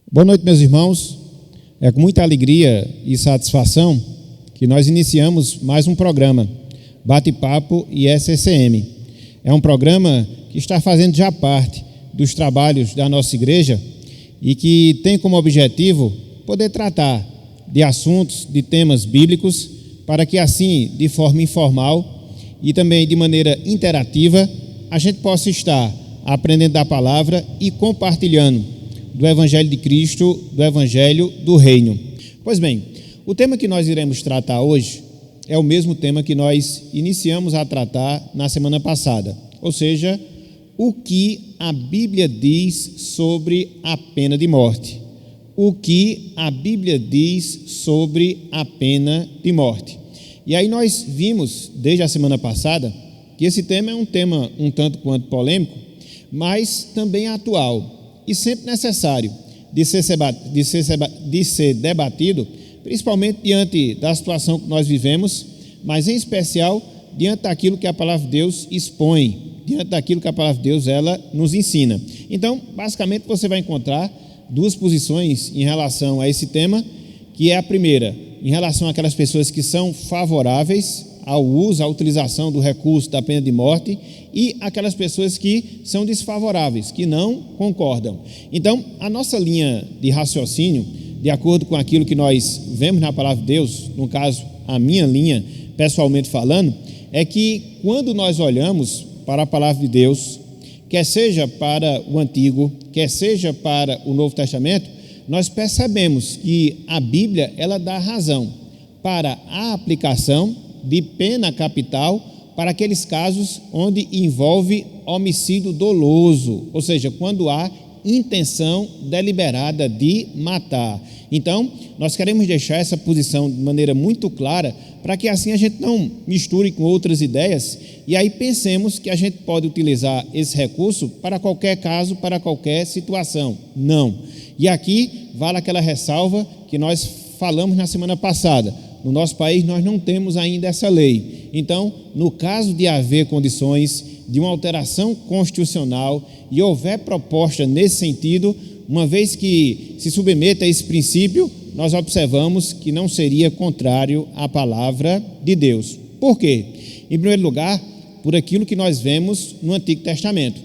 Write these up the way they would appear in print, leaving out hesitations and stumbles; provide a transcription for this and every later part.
Boa noite, meus irmãos. É com muita alegria e satisfação que nós iniciamos mais um programa, Bate-Papo e SCM. É um programa que está fazendo já parte dos trabalhos da nossa igreja e que tem como objetivo poder tratar de assuntos, de temas bíblicos, para que assim, de forma informal e também de maneira interativa, a gente possa estar aprendendo da palavra e compartilhando do Evangelho de Cristo, do Evangelho do Reino. Pois bem, o tema que nós iremos tratar hoje é o mesmo tema que nós iniciamos a tratar na semana passada, ou seja, o que a Bíblia diz sobre a pena de morte. O que a Bíblia diz sobre a pena de morte. E aí nós vimos, desde a semana passada, que esse tema é um tema um tanto quanto polêmico, mas também atual e sempre necessário de ser debatido, principalmente diante da situação que nós vivemos, mas em especial diante daquilo que a palavra de Deus expõe, diante daquilo que a palavra de Deus ela nos ensina. Então, basicamente, você vai encontrar duas posições em relação a esse tema, que é a primeira, em relação àquelas pessoas que são favoráveis ao uso, à utilização do recurso da pena de morte, e aquelas pessoas que são desfavoráveis, que não concordam. Então, a nossa linha de raciocínio, de acordo com aquilo que nós vemos na palavra de Deus, no caso, a minha linha, pessoalmente falando, é que quando nós olhamos para a palavra de Deus, quer seja para o Antigo, quer seja para o Novo Testamento, nós percebemos que a Bíblia, ela dá razão para a aplicação de pena capital para aqueles casos onde envolve homicídio doloso, ou seja, quando há intenção deliberada de matar. Então, nós queremos deixar essa posição de maneira muito clara, para que assim a gente não misture com outras ideias e aí pensemos que a gente pode utilizar esse recurso para qualquer caso, para qualquer situação. Não. E aqui vale aquela ressalva que nós falamos na semana passada. No nosso país nós não temos ainda essa lei. Então, no caso de haver condições de uma alteração constitucional e houver proposta nesse sentido, uma vez que se submeta a esse princípio, nós observamos que não seria contrário à palavra de Deus. Por quê? Em primeiro lugar, por aquilo que nós vemos no Antigo Testamento.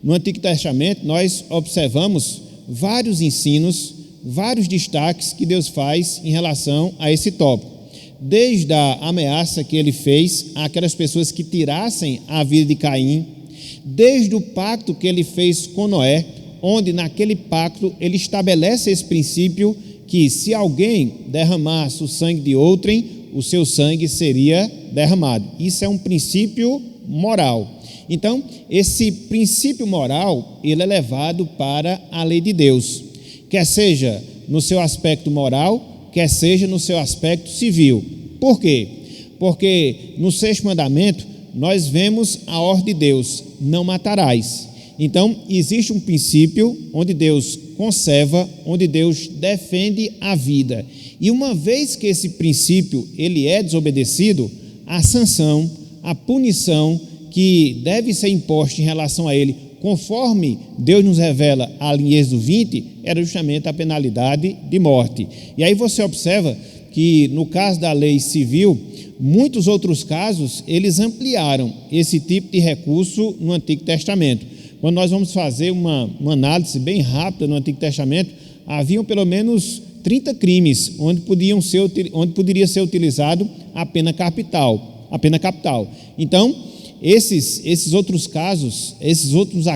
No Antigo Testamento nós observamos vários ensinos, vários destaques que Deus faz em relação a esse tópico. Desde a ameaça que ele fez àquelas pessoas que tirassem a vida de Caim, desde o pacto que ele fez com Noé, onde naquele pacto ele estabelece esse princípio que se alguém derramasse o sangue de outrem, o seu sangue seria derramado. Isso é um princípio moral. Então, esse princípio moral, ele é levado para a lei de Deus, quer seja no seu aspecto moral, quer seja no seu aspecto civil. Por quê? Porque no sexto mandamento nós vemos a ordem de Deus, não matarás. Então, existe um princípio onde Deus conserva, onde Deus defende a vida. E uma vez que esse princípio ele é desobedecido, a sanção, a punição que deve ser imposta em relação a ele, conforme Deus nos revela ali em Êxodo 20, era justamente a penalidade de morte. E aí você observa que no caso da lei civil, muitos outros casos, eles ampliaram esse tipo de recurso no Antigo Testamento. Quando nós vamos fazer uma análise bem rápida no Antigo Testamento, haviam pelo menos 30 crimes onde poderia ser utilizado a pena capital. Então, esses outros casos, esses outros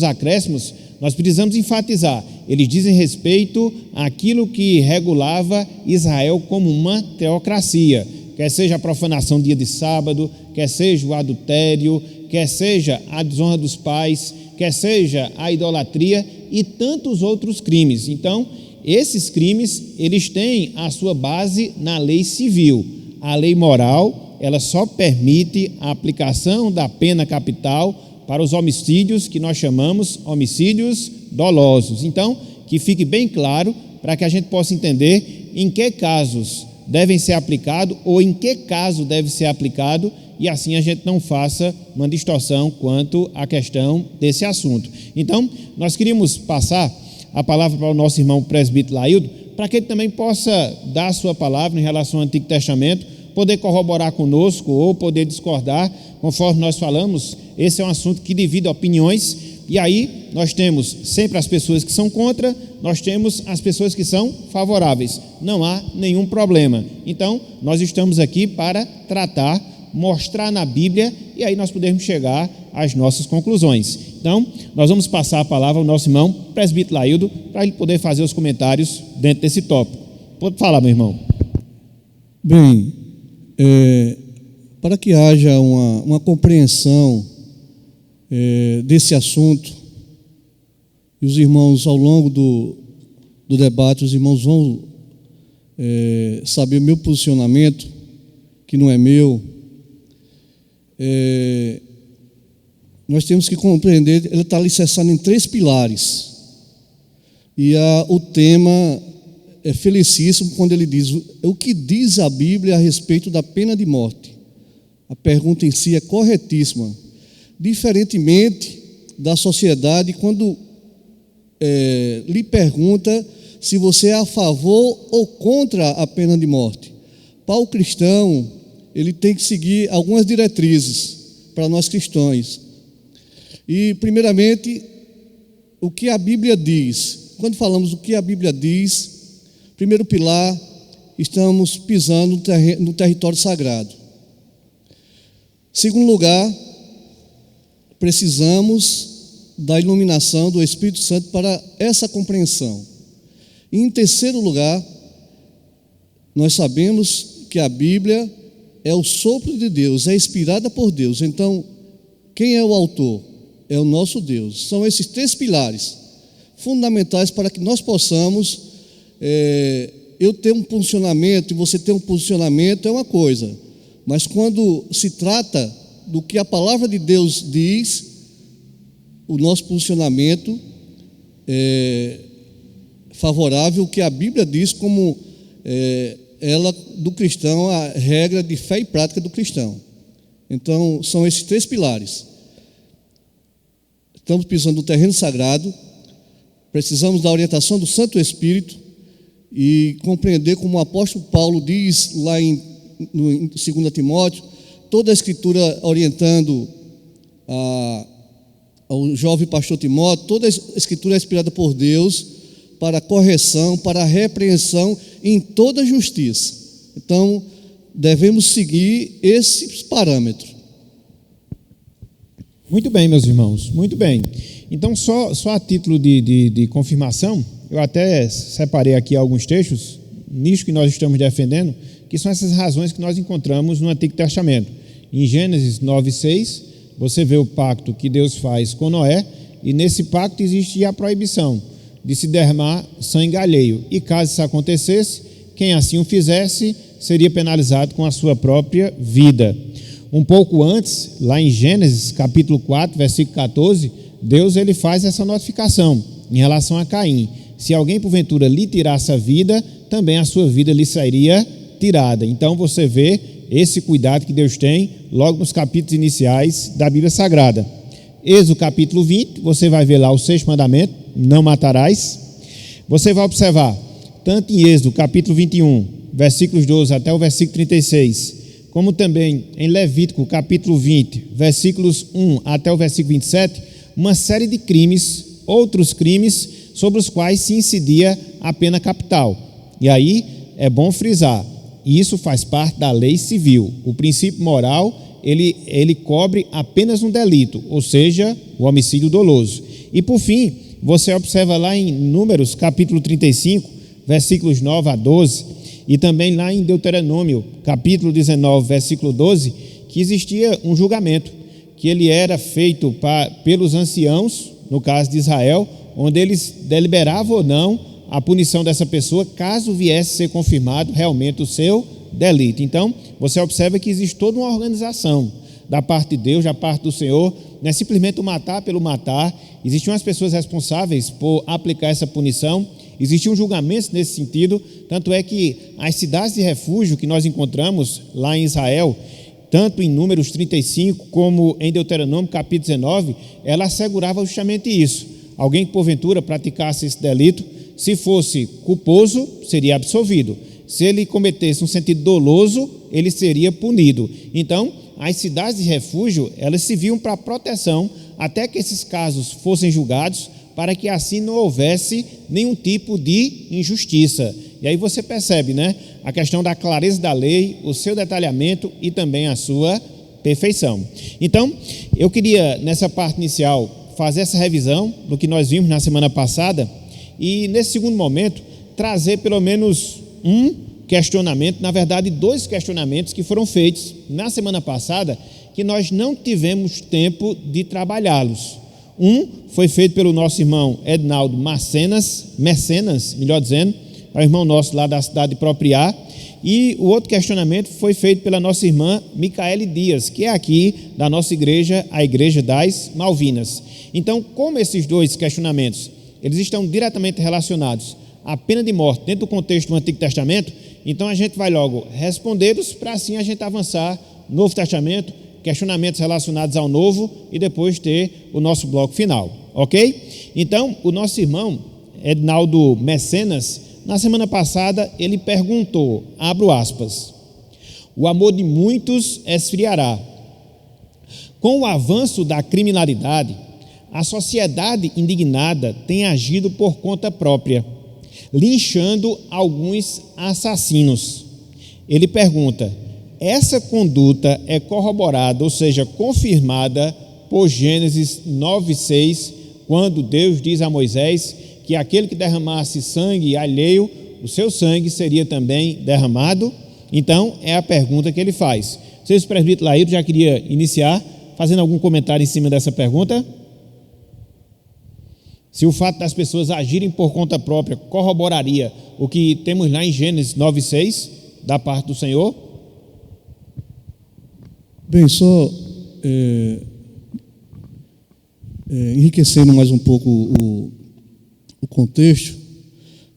acréscimos, nós precisamos enfatizar. Eles dizem respeito àquilo que regulava Israel como uma teocracia, quer seja a profanação do dia de sábado, quer seja o adultério, quer seja a desonra dos pais, quer seja a idolatria e tantos outros crimes. Então, esses crimes, eles têm a sua base na lei civil. A lei moral, ela só permite a aplicação da pena capital para os homicídios que nós chamamos homicídios dolosos. Então, que fique bem claro para que a gente possa entender em que casos devem ser aplicados ou em que caso deve ser aplicado e assim a gente não faça uma distorção quanto à questão desse assunto. Então, nós queríamos passar a palavra para o nosso irmão presbítero Laildo, para que ele também possa dar a sua palavra em relação ao Antigo Testamento, poder corroborar conosco ou poder discordar, conforme nós falamos. Esse é um assunto que divide opiniões, e aí nós temos sempre as pessoas que são contra, nós temos as pessoas que são favoráveis, não há nenhum problema. Então nós estamos aqui para tratar, mostrar na Bíblia, e aí nós podemos chegar às nossas conclusões. Então nós vamos passar a palavra ao nosso irmão presbítero Laildo, para ele poder fazer os comentários dentro desse tópico. Pode falar, meu irmão. Bem, para que haja uma compreensão desse assunto, e os irmãos, ao longo do debate, os irmãos vão saber o meu posicionamento, que não é meu. Nós temos que compreender, ele está alicerçado em 3 pilares, e o tema é felicíssimo quando ele diz: o que diz a Bíblia a respeito da pena de morte? A pergunta em si é corretíssima, diferentemente da sociedade, quando lhe pergunta se você é a favor ou contra a pena de morte. Para o cristão, ele tem que seguir algumas diretrizes para nós cristãos. E, primeiramente, o que a Bíblia diz. Quando falamos o que a Bíblia diz, primeiro pilar, estamos pisando no território sagrado. Segundo lugar, precisamos da iluminação do Espírito Santo para essa compreensão. E, em terceiro lugar, nós sabemos que a Bíblia é o sopro de Deus, é inspirada por Deus. Então, quem é o autor? É o nosso Deus. São esses 3 pilares fundamentais para que nós possamos, eu ter um posicionamento e você ter um posicionamento é uma coisa, mas quando se trata do que a palavra de Deus diz, o nosso posicionamento é favorável ao que a Bíblia diz como ela do cristão, a regra de fé e prática do cristão. Então, são esses 3 pilares. Estamos pisando no terreno sagrado, precisamos da orientação do Santo Espírito e compreender, como o apóstolo Paulo diz lá em 2 Timóteo, toda a Escritura orientando ao jovem pastor Timóteo, toda a Escritura é inspirada por Deus para a correção, para a repreensão em toda justiça. Então, devemos seguir esses parâmetros. Muito bem, meus irmãos, muito bem. Então, só a título de confirmação, eu até separei aqui alguns textos, nisso que nós estamos defendendo, que são essas razões que nós encontramos no Antigo Testamento. Em Gênesis 9:6, você vê o pacto que Deus faz com Noé, e nesse pacto existe a proibição de se derramar sangue alheio. E caso isso acontecesse, quem assim o fizesse seria penalizado com a sua própria vida. Um pouco antes, lá em Gênesis capítulo 4, versículo 14, Deus ele faz essa notificação em relação a Caim: se alguém porventura lhe tirasse a vida, também a sua vida lhe seria tirada. Então você vê esse cuidado que Deus tem logo nos capítulos iniciais da Bíblia Sagrada. Êxodo capítulo 20, você vai ver lá o 6º mandamento: não matarás. Você vai observar, tanto em Êxodo capítulo 21, versículos 12 até o versículo 36, como também em Levítico capítulo 20, versículos 1 até o versículo 27, uma série de crimes, outros crimes, sobre os quais se incidia a pena capital. E aí é bom frisar, isso faz parte da lei civil. O princípio moral, ele cobre apenas um delito, ou seja, o homicídio doloso. E por fim, você observa lá em Números capítulo 35, versículos 9 a 12, e também lá em Deuteronômio capítulo 19, versículo 12, que existia um julgamento, que ele era feito pelos anciãos, no caso de Israel, onde eles deliberavam ou não a punição dessa pessoa, caso viesse a ser confirmado realmente o seu delito. Então, você observa que existe toda uma organização da parte de Deus, da parte do Senhor, não é simplesmente o matar pelo matar. Existiam as pessoas responsáveis por aplicar essa punição, existiam julgamentos nesse sentido, tanto é que as cidades de refúgio que nós encontramos lá em Israel, tanto em Números 35 como em Deuteronômio capítulo 19, ela assegurava justamente isso. alguém que porventura praticasse esse delito, se fosse culposo, seria absolvido. Se ele cometesse um sentido doloso, ele seria punido. Então, as cidades de refúgio, elas serviam para proteção até que esses casos fossem julgados, para que assim não houvesse nenhum tipo de injustiça. E aí você percebe, né, a questão da clareza da lei, o seu detalhamento e também a sua perfeição. Então, eu queria, nessa parte inicial, fazer essa revisão do que nós vimos na semana passada e, nesse segundo momento, trazer pelo menos um questionamento, na verdade, 2 questionamentos que foram feitos na semana passada, que nós não tivemos tempo de trabalhá-los. Um foi feito pelo nosso irmão Ednaldo Mecenas, melhor dizendo, é o irmão nosso lá da cidade de Propriá, e o outro questionamento foi feito pela nossa irmã Micaele Dias, que é aqui da nossa igreja, a Igreja das Malvinas. Então, como esses 2 questionamentos, eles estão diretamente relacionados à pena de morte dentro do contexto do Antigo Testamento, então a gente vai logo respondê-los para assim a gente avançar no Novo Testamento, questionamentos relacionados ao Novo e depois ter o nosso bloco final, ok? Então, o nosso irmão Ednaldo Mecenas, na semana passada, ele perguntou, abro aspas, o amor de muitos esfriará. Com o avanço da criminalidade, a sociedade indignada tem agido por conta própria, linchando alguns assassinos. Ele pergunta, essa conduta é corroborada, ou seja, confirmada por Gênesis 9:6, quando Deus diz a Moisés que aquele que derramasse sangue alheio, o seu sangue seria também derramado? Então, é a pergunta que ele faz. Vocês, presbítero Laíro, já queria iniciar fazendo algum comentário em cima dessa pergunta? Se o fato das pessoas agirem por conta própria corroboraria o que temos lá em Gênesis 9:6, da parte do Senhor? Bem, só enriquecendo mais um pouco o contexto,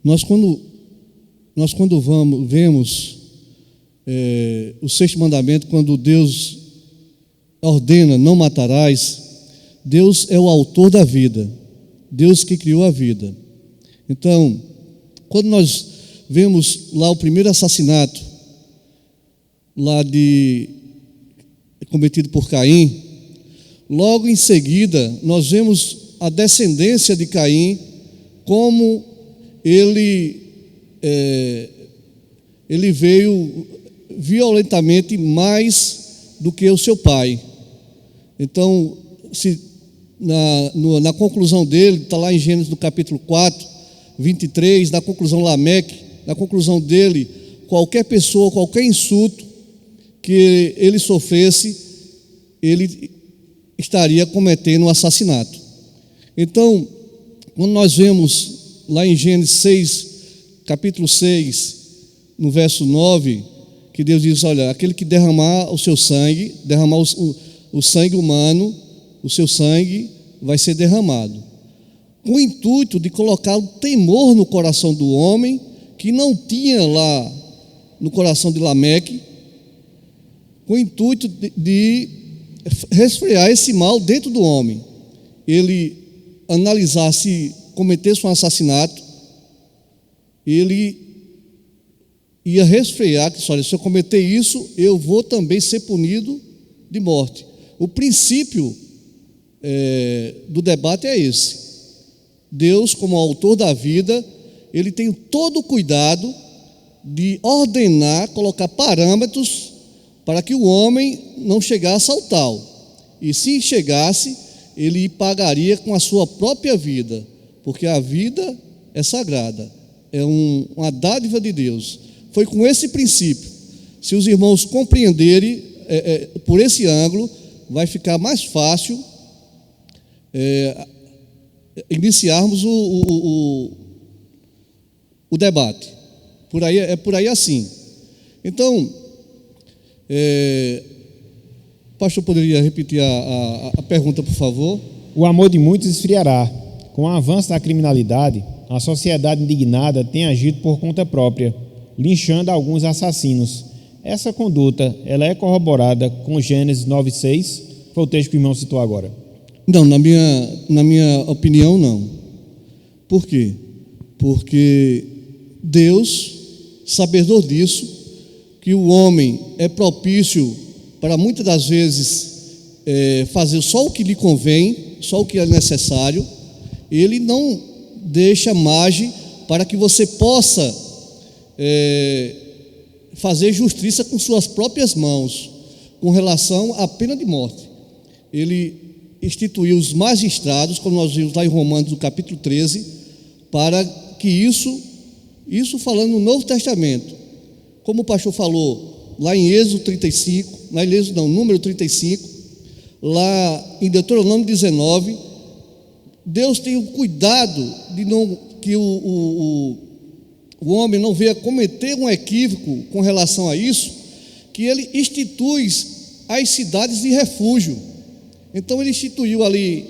nós quando vemos o 6º mandamento, quando Deus ordena não matarás, Deus é o autor da vida, Deus que criou a vida. Então, quando nós vemos lá o primeiro assassinato cometido por Caim, logo em seguida nós vemos a descendência de Caim, como ele veio violentamente mais do que o seu pai. Então, na conclusão dele, está lá em Gênesis, no capítulo 4, 23, na conclusão Lameque, na conclusão dele, qualquer pessoa, qualquer insulto que ele sofresse, ele estaria cometendo um assassinato. Então, quando nós vemos lá em Gênesis 6, capítulo 6, no verso 9, que Deus diz, olha, aquele que derramar o seu sangue, derramar o sangue humano, o seu sangue vai ser derramado. Com o intuito de colocar o temor no coração do homem, que não tinha lá no coração de Lameque, com o intuito de resfriar esse mal dentro do homem. Ele analisar se cometesse um assassinato, ele ia resfriar, que olha, se eu cometer isso, eu vou também ser punido de morte. O princípio do debate é esse. Deus, como autor da vida, ele tem todo o cuidado de ordenar, colocar parâmetros para que o homem não chegasse ao tal. E se chegasse, ele pagaria com a sua própria vida, porque a vida é sagrada, é uma dádiva de Deus. Foi com esse princípio. Se os irmãos compreenderem por esse ângulo, vai ficar mais fácil iniciarmos o debate. Por aí assim. Então, pastor, poderia repetir a pergunta, por favor? O amor de muitos esfriará. Com o avanço da criminalidade, a sociedade indignada tem agido por conta própria, linchando alguns assassinos. Essa conduta, ela é corroborada com Gênesis 9:6, foi o texto que o irmão citou agora. Não, na minha opinião, não. Por quê? Porque Deus, sabedor disso, que o homem é propício para muitas das vezes fazer só o que lhe convém, só o que é necessário, Ele não deixa margem para que você possa fazer justiça com suas próprias mãos, com relação à pena de morte. Ele instituiu os magistrados, como nós vimos lá em Romanos, no capítulo 13, para que isso falando no Novo Testamento, como o pastor falou, lá em Êxodo 35, Número 35, lá em Deuteronômio 19, Deus tem o cuidado de que o homem não venha cometer um equívoco com relação a isso, que ele institui as cidades de refúgio. Então ele instituiu ali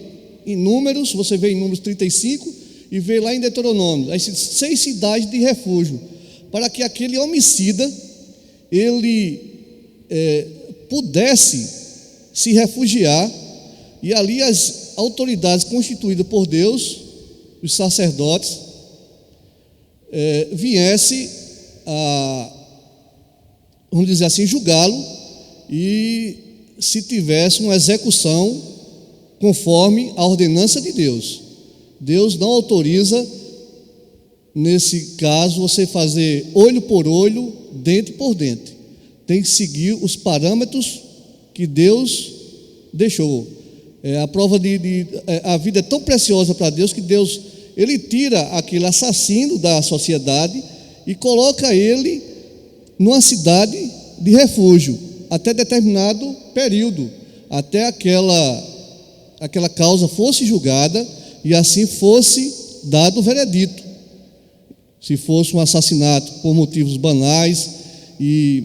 em Números, você vê em Números 35 e vê lá em Deuteronômio, as 6 cidades de refúgio, para que aquele homicida ele pudesse se refugiar, e ali as autoridades constituídas por Deus, os sacerdotes, viesse a, vamos dizer assim, julgá-lo, e se tivesse uma execução conforme a ordenança de Deus. Deus não autoriza, nesse caso, você fazer olho por olho, dente por dente. Tem que seguir os parâmetros que Deus deixou. A prova a vida é tão preciosa para Deus que Deus, Ele tira aquele assassino da sociedade e coloca ele numa cidade de refúgio, até determinado período, até aquela causa fosse julgada e assim fosse dado o veredito. Se fosse um assassinato por motivos banais, e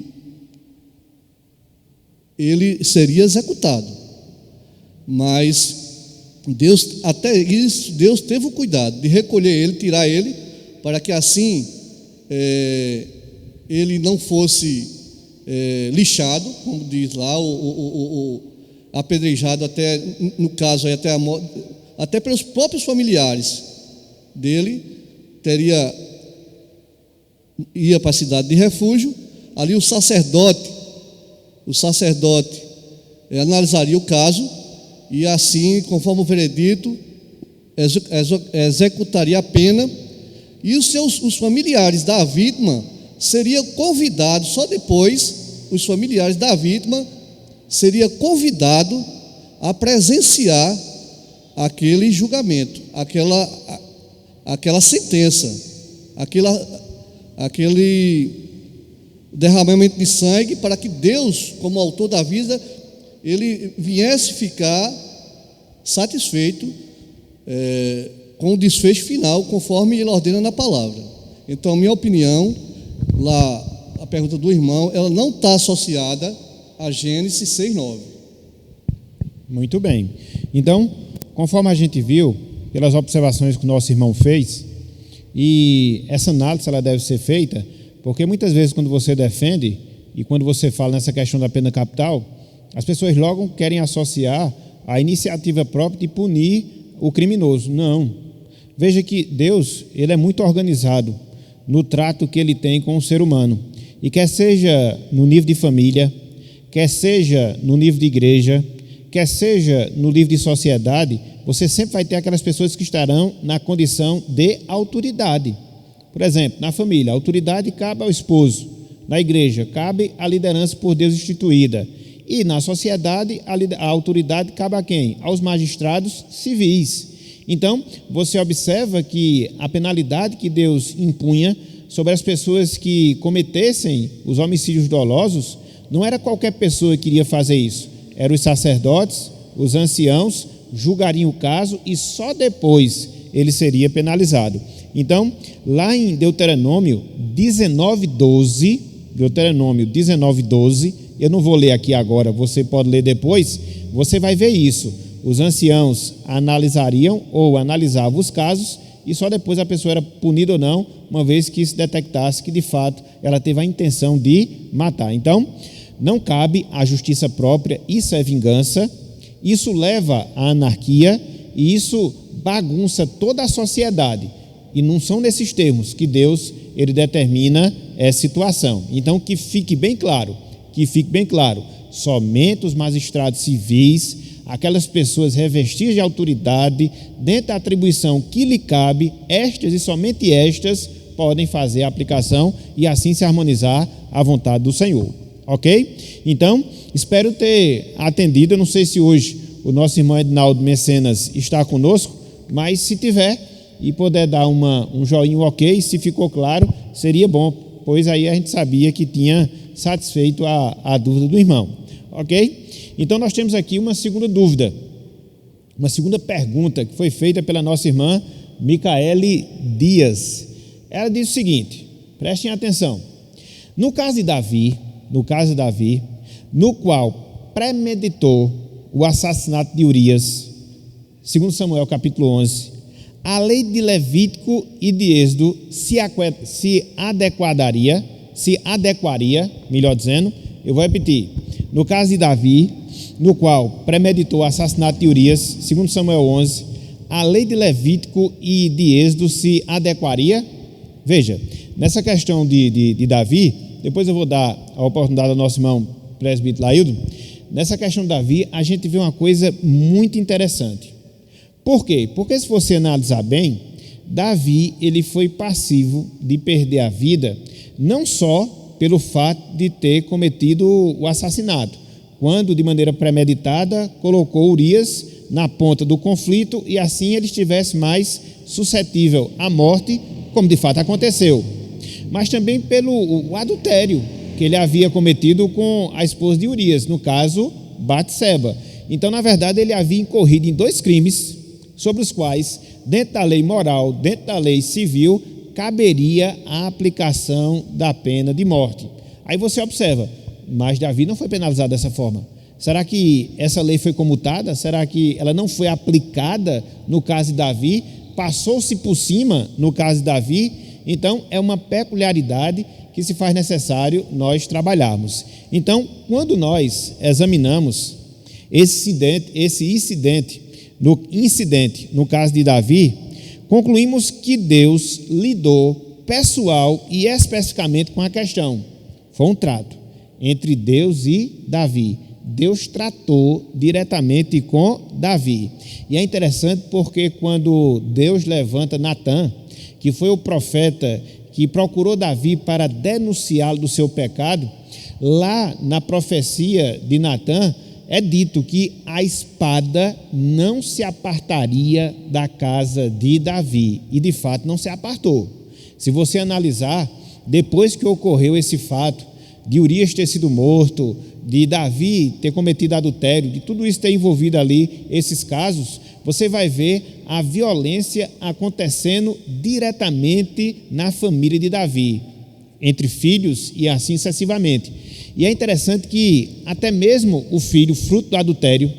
ele seria executado. Mas Deus, até isso, Deus teve o cuidado de recolher ele, tirar ele, para que assim ele não fosse lixado, como diz lá, apedrejado até, no caso, até a morte, até pelos próprios familiares dele. Ia para a cidade de refúgio, ali o sacerdote analisaria o caso, e assim, conforme o veredito, executaria a pena, e os familiares da vítima seriam convidados, só depois os familiares da vítima seriam convidados a presenciar aquele julgamento, aquela sentença, aquele derramamento de sangue, para que Deus, como autor da vida, Ele viesse ficar satisfeito com o desfecho final, conforme Ele ordena na palavra. Então, minha opinião, lá, a pergunta do irmão, ela não está associada a Gênesis 6:9. Muito bem. Então, conforme a gente viu, pelas observações que o nosso irmão fez, e essa análise ela deve ser feita, porque muitas vezes quando você defende e quando você fala nessa questão da pena capital, as pessoas logo querem associar a iniciativa própria de punir o criminoso. Não. Veja que Deus, Ele é muito organizado no trato que Ele tem com o ser humano. E quer seja no nível de família, quer seja no nível de igreja, quer seja no nível de sociedade, você sempre vai ter aquelas pessoas que estarão na condição de autoridade. Por exemplo, na família, a autoridade cabe ao esposo. Na igreja, cabe a liderança por Deus instituída. E na sociedade, a autoridade cabe a quem? Aos magistrados civis. Então, você observa que a penalidade que Deus impunha sobre as pessoas que cometessem os homicídios dolosos, não era qualquer pessoa que iria fazer isso. Eram os sacerdotes, os anciãos, julgariam o caso e só depois ele seria penalizado. Então, lá em Deuteronômio 19:12, eu não vou ler aqui agora, você pode ler depois, você vai ver isso. Os anciãos analisavam os casos e só depois a pessoa era punida ou não, uma vez que se detectasse que de fato ela teve a intenção de matar. Então, não cabe à justiça própria, isso é vingança, isso leva à anarquia e isso bagunça toda a sociedade. E não são nesses termos que Deus ele determina essa situação. Então, que fique bem claro, somente os magistrados civis, aquelas pessoas revestidas de autoridade, dentro da atribuição que lhe cabe, estas e somente estas podem fazer a aplicação e assim se harmonizar à vontade do Senhor. Ok? Então, espero ter atendido. Eu não sei se hoje o nosso irmão Edinaldo Mecenas está conosco, mas se tiver e puder dar um joinha ok, se ficou claro, seria bom, pois aí a gente sabia que tinha satisfeito a dúvida do irmão. Ok? Então nós temos aqui uma segunda dúvida, uma segunda pergunta que foi feita pela nossa irmã Micaele Dias. Ela diz o seguinte, prestem atenção: no caso de Davi, no qual premeditou o assassinato de Urias, segundo Samuel capítulo 11, a lei de Levítico e de Êxodo se adequaria, melhor dizendo, eu vou repetir, no caso de Davi, no qual premeditou o assassinato de Urias, segundo Samuel 11, a lei de Levítico e de Êxodo se adequaria? Veja, nessa questão de Davi, depois eu vou dar a oportunidade ao nosso irmão presbítero Laildo. Nessa questão de Davi, a gente vê uma coisa muito interessante. Por quê? Porque se você analisar bem, Davi ele foi passivo de perder a vida, não só pelo fato de ter cometido o assassinato, quando de maneira premeditada colocou Urias na ponta do conflito e assim ele estivesse mais suscetível à morte, como de fato aconteceu, mas também pelo adultério que ele havia cometido com a esposa de Urias, no caso Batseba. Então, na verdade, ele havia incorrido em 2 crimes sobre os quais, dentro da lei moral, dentro da lei civil, caberia a aplicação da pena de morte. Aí você observa, mas Davi não foi penalizado dessa forma. Será que essa lei foi comutada? Será que ela não foi aplicada no caso de Davi? Passou-se por cima no caso de Davi? Então, é uma peculiaridade que se faz necessário nós trabalharmos. Então, quando nós examinamos esse incidente, no caso de Davi, concluímos que Deus lidou pessoal e especificamente com a questão. Foi um trato entre Deus e Davi. Deus tratou diretamente com Davi. E é interessante porque quando Deus levanta Natã, que foi o profeta que procurou Davi para denunciá-lo do seu pecado, lá na profecia de Natã, é dito que a espada não se apartaria da casa de Davi, e de fato não se apartou. Se você analisar, depois que ocorreu esse fato, de Urias ter sido morto, de Davi ter cometido adultério, de tudo isso ter envolvido ali esses casos, você vai ver a violência acontecendo diretamente na família de Davi, entre filhos e assim sucessivamente. E é interessante que até mesmo o filho, fruto do adultério,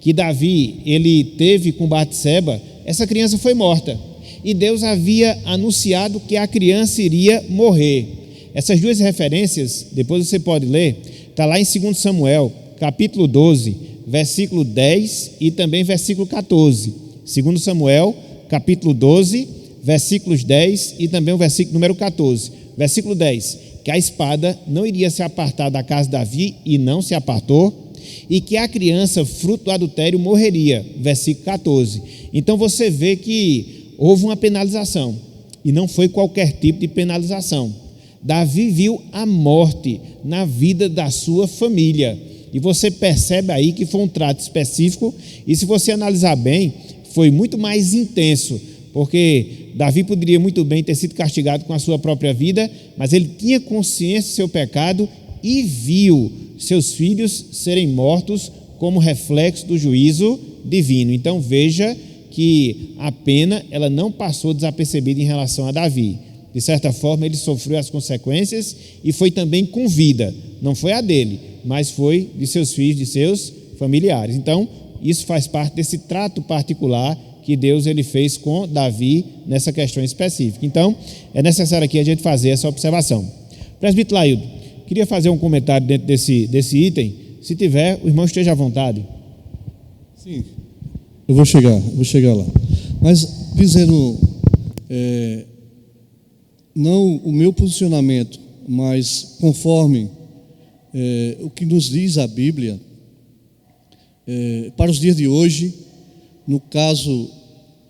que Davi ele teve com Batseba, essa criança foi morta. E Deus havia anunciado que a criança iria morrer. Essas 2 referências, depois você pode ler, está lá em 2 Samuel, capítulo 12, versículo 10 e também versículo 14. 2 Samuel, capítulo 12, versículos 10 e também o versículo número 14. Versículo 10, que a espada não iria se apartar da casa de Davi e não se apartou, e que a criança, fruto do adultério, morreria. Versículo 14. Então você vê que houve uma penalização, e não foi qualquer tipo de penalização. Davi viu a morte na vida da sua família, e você percebe aí que foi um trato específico, e se você analisar bem, foi muito mais intenso, porque Davi poderia muito bem ter sido castigado com a sua própria vida, mas ele tinha consciência do seu pecado e viu seus filhos serem mortos como reflexo do juízo divino. Então veja que a pena ela não passou desapercebida em relação a Davi. De certa forma ele sofreu as consequências e foi também com vida, não foi a dele, mas foi de seus filhos, de seus familiares. Então isso faz parte desse trato particular que Deus ele fez com Davi nessa questão específica. Então, é necessário aqui a gente fazer essa observação. Presbítero Laildo, queria fazer um comentário dentro desse item. Se tiver, o irmão esteja à vontade. Sim, eu vou chegar lá. Mas dizendo, não o meu posicionamento, mas conforme o que nos diz a Bíblia, para os dias de hoje, no caso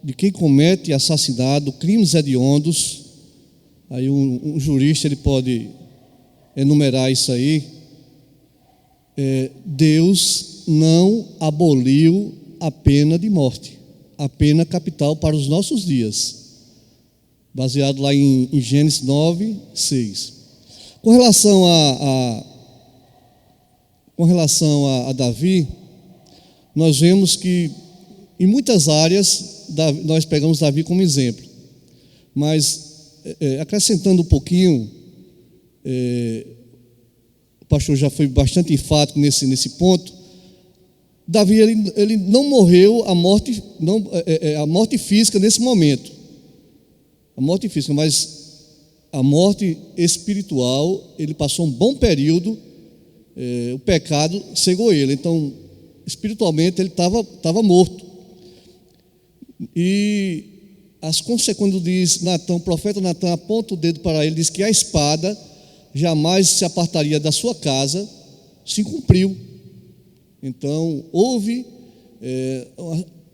de quem comete assassinato, crimes hediondos, aí um jurista ele pode enumerar isso aí. Deus não aboliu a pena de morte, a pena capital para os nossos dias, baseado lá em Gênesis 9, 6. Com relação a Davi, nós vemos que em muitas áreas nós pegamos Davi como exemplo, mas acrescentando um pouquinho, o pastor já foi bastante enfático nesse ponto. Davi ele não morreu a morte física nesse momento, a morte física, mas a morte espiritual, ele passou um bom período, o pecado cegou ele, então espiritualmente ele estava morto. E as consequências, diz Natã, o profeta Natã aponta o dedo para ele, diz que a espada jamais se apartaria da sua casa, se cumpriu. Então houve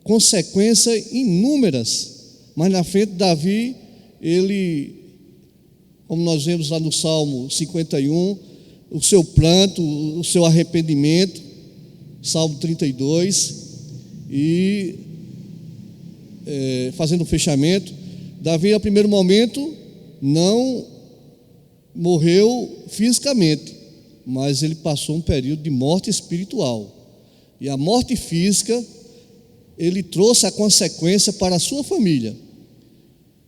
consequências inúmeras, mas na frente Davi, ele, como nós vemos lá no Salmo 51, o seu pranto, o seu arrependimento, Salmo 32, e fazendo um fechamento, Davi, a primeiro momento, não morreu fisicamente, mas ele passou um período de morte espiritual. E a morte física, ele trouxe a consequência para a sua família.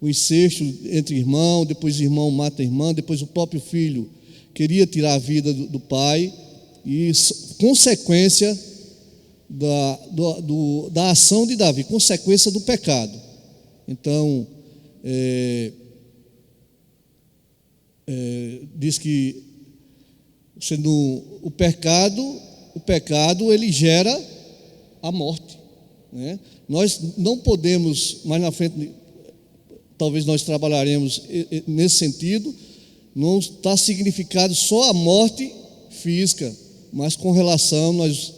O incesto entre irmãos, depois o irmão mata a irmã, depois o próprio filho queria tirar a vida do pai, e consequência da ação de Davi, consequência do pecado. Então, diz que sendo o pecado ele gera a morte, né? Nós não podemos, mais na frente, talvez nós trabalharemos nesse sentido, não está significado só a morte física, mas com relação, nós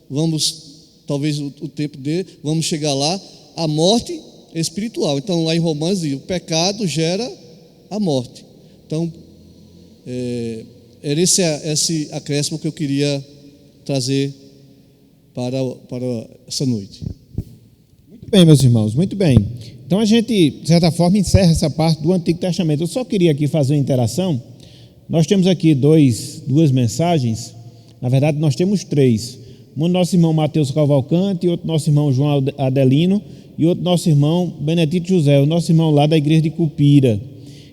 vamos, talvez o tempo vamos chegar lá, a morte espiritual. Então lá em Romanos diz, o pecado gera a morte. Então, era esse acréscimo que eu queria trazer para essa noite. Muito bem, meus irmãos, muito bem. Então a gente, de certa forma, encerra essa parte do Antigo Testamento. Eu só queria aqui fazer uma interação. Nós temos aqui duas mensagens, na verdade nós temos três. Um do nosso irmão Mateus Cavalcante, outro nosso irmão João Adelino e outro nosso irmão Benedito José, o nosso irmão lá da igreja de Cupira.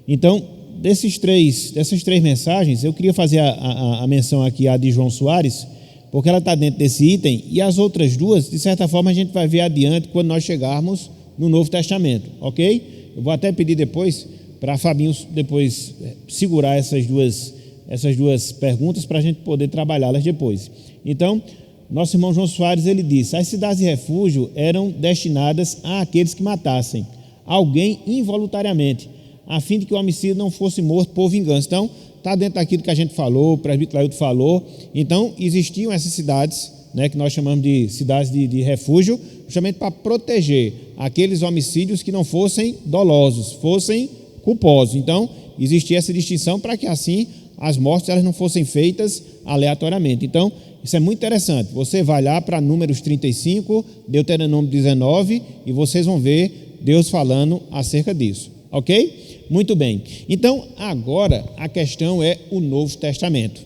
Então, dessas três mensagens, eu queria fazer a menção aqui à de João Soares, porque ela está dentro desse item, e as outras duas, de certa forma, a gente vai ver adiante quando nós chegarmos no Novo Testamento, ok? Eu vou até pedir depois para Fabinho depois segurar essas duas perguntas para a gente poder trabalhá-las depois. Então, nosso irmão João Soares, ele disse: as cidades de refúgio eram destinadas àqueles que matassem alguém involuntariamente, a fim de que o homicídio não fosse morto por vingança. Então, está dentro daquilo que a gente falou, o presbítero Ailton falou. Então, existiam essas cidades, né, que nós chamamos de cidades de refúgio, justamente para proteger aqueles homicídios que não fossem dolosos, fossem culposos. Então, existia essa distinção para que assim as mortes elas não fossem feitas aleatoriamente. Então, isso é muito interessante. Você vai lá para Números 35, Deuteronômio 19, e vocês vão ver Deus falando acerca disso, ok? Muito bem. Então, agora a questão é o Novo Testamento.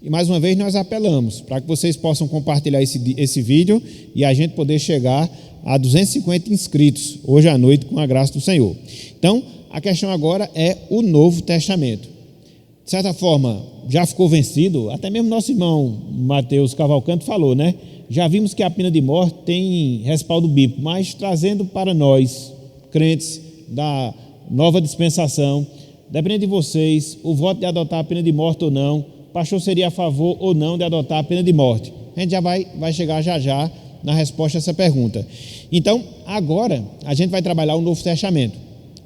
E mais uma vez nós apelamos para que vocês possam compartilhar esse vídeo e a gente poder chegar a 250 inscritos hoje à noite com a graça do Senhor. Então, a questão agora é o Novo Testamento. De certa forma, já ficou vencido, até mesmo nosso irmão Mateus Cavalcante falou, né? Já vimos que a pena de morte tem respaldo bíblico, mas trazendo para nós, crentes da nova dispensação, dependendo de vocês, o voto de adotar a pena de morte ou não, o pastor seria a favor ou não de adotar a pena de morte. A gente já vai chegar já na resposta a essa pergunta. Então, agora, a gente vai trabalhar o Novo Testamento.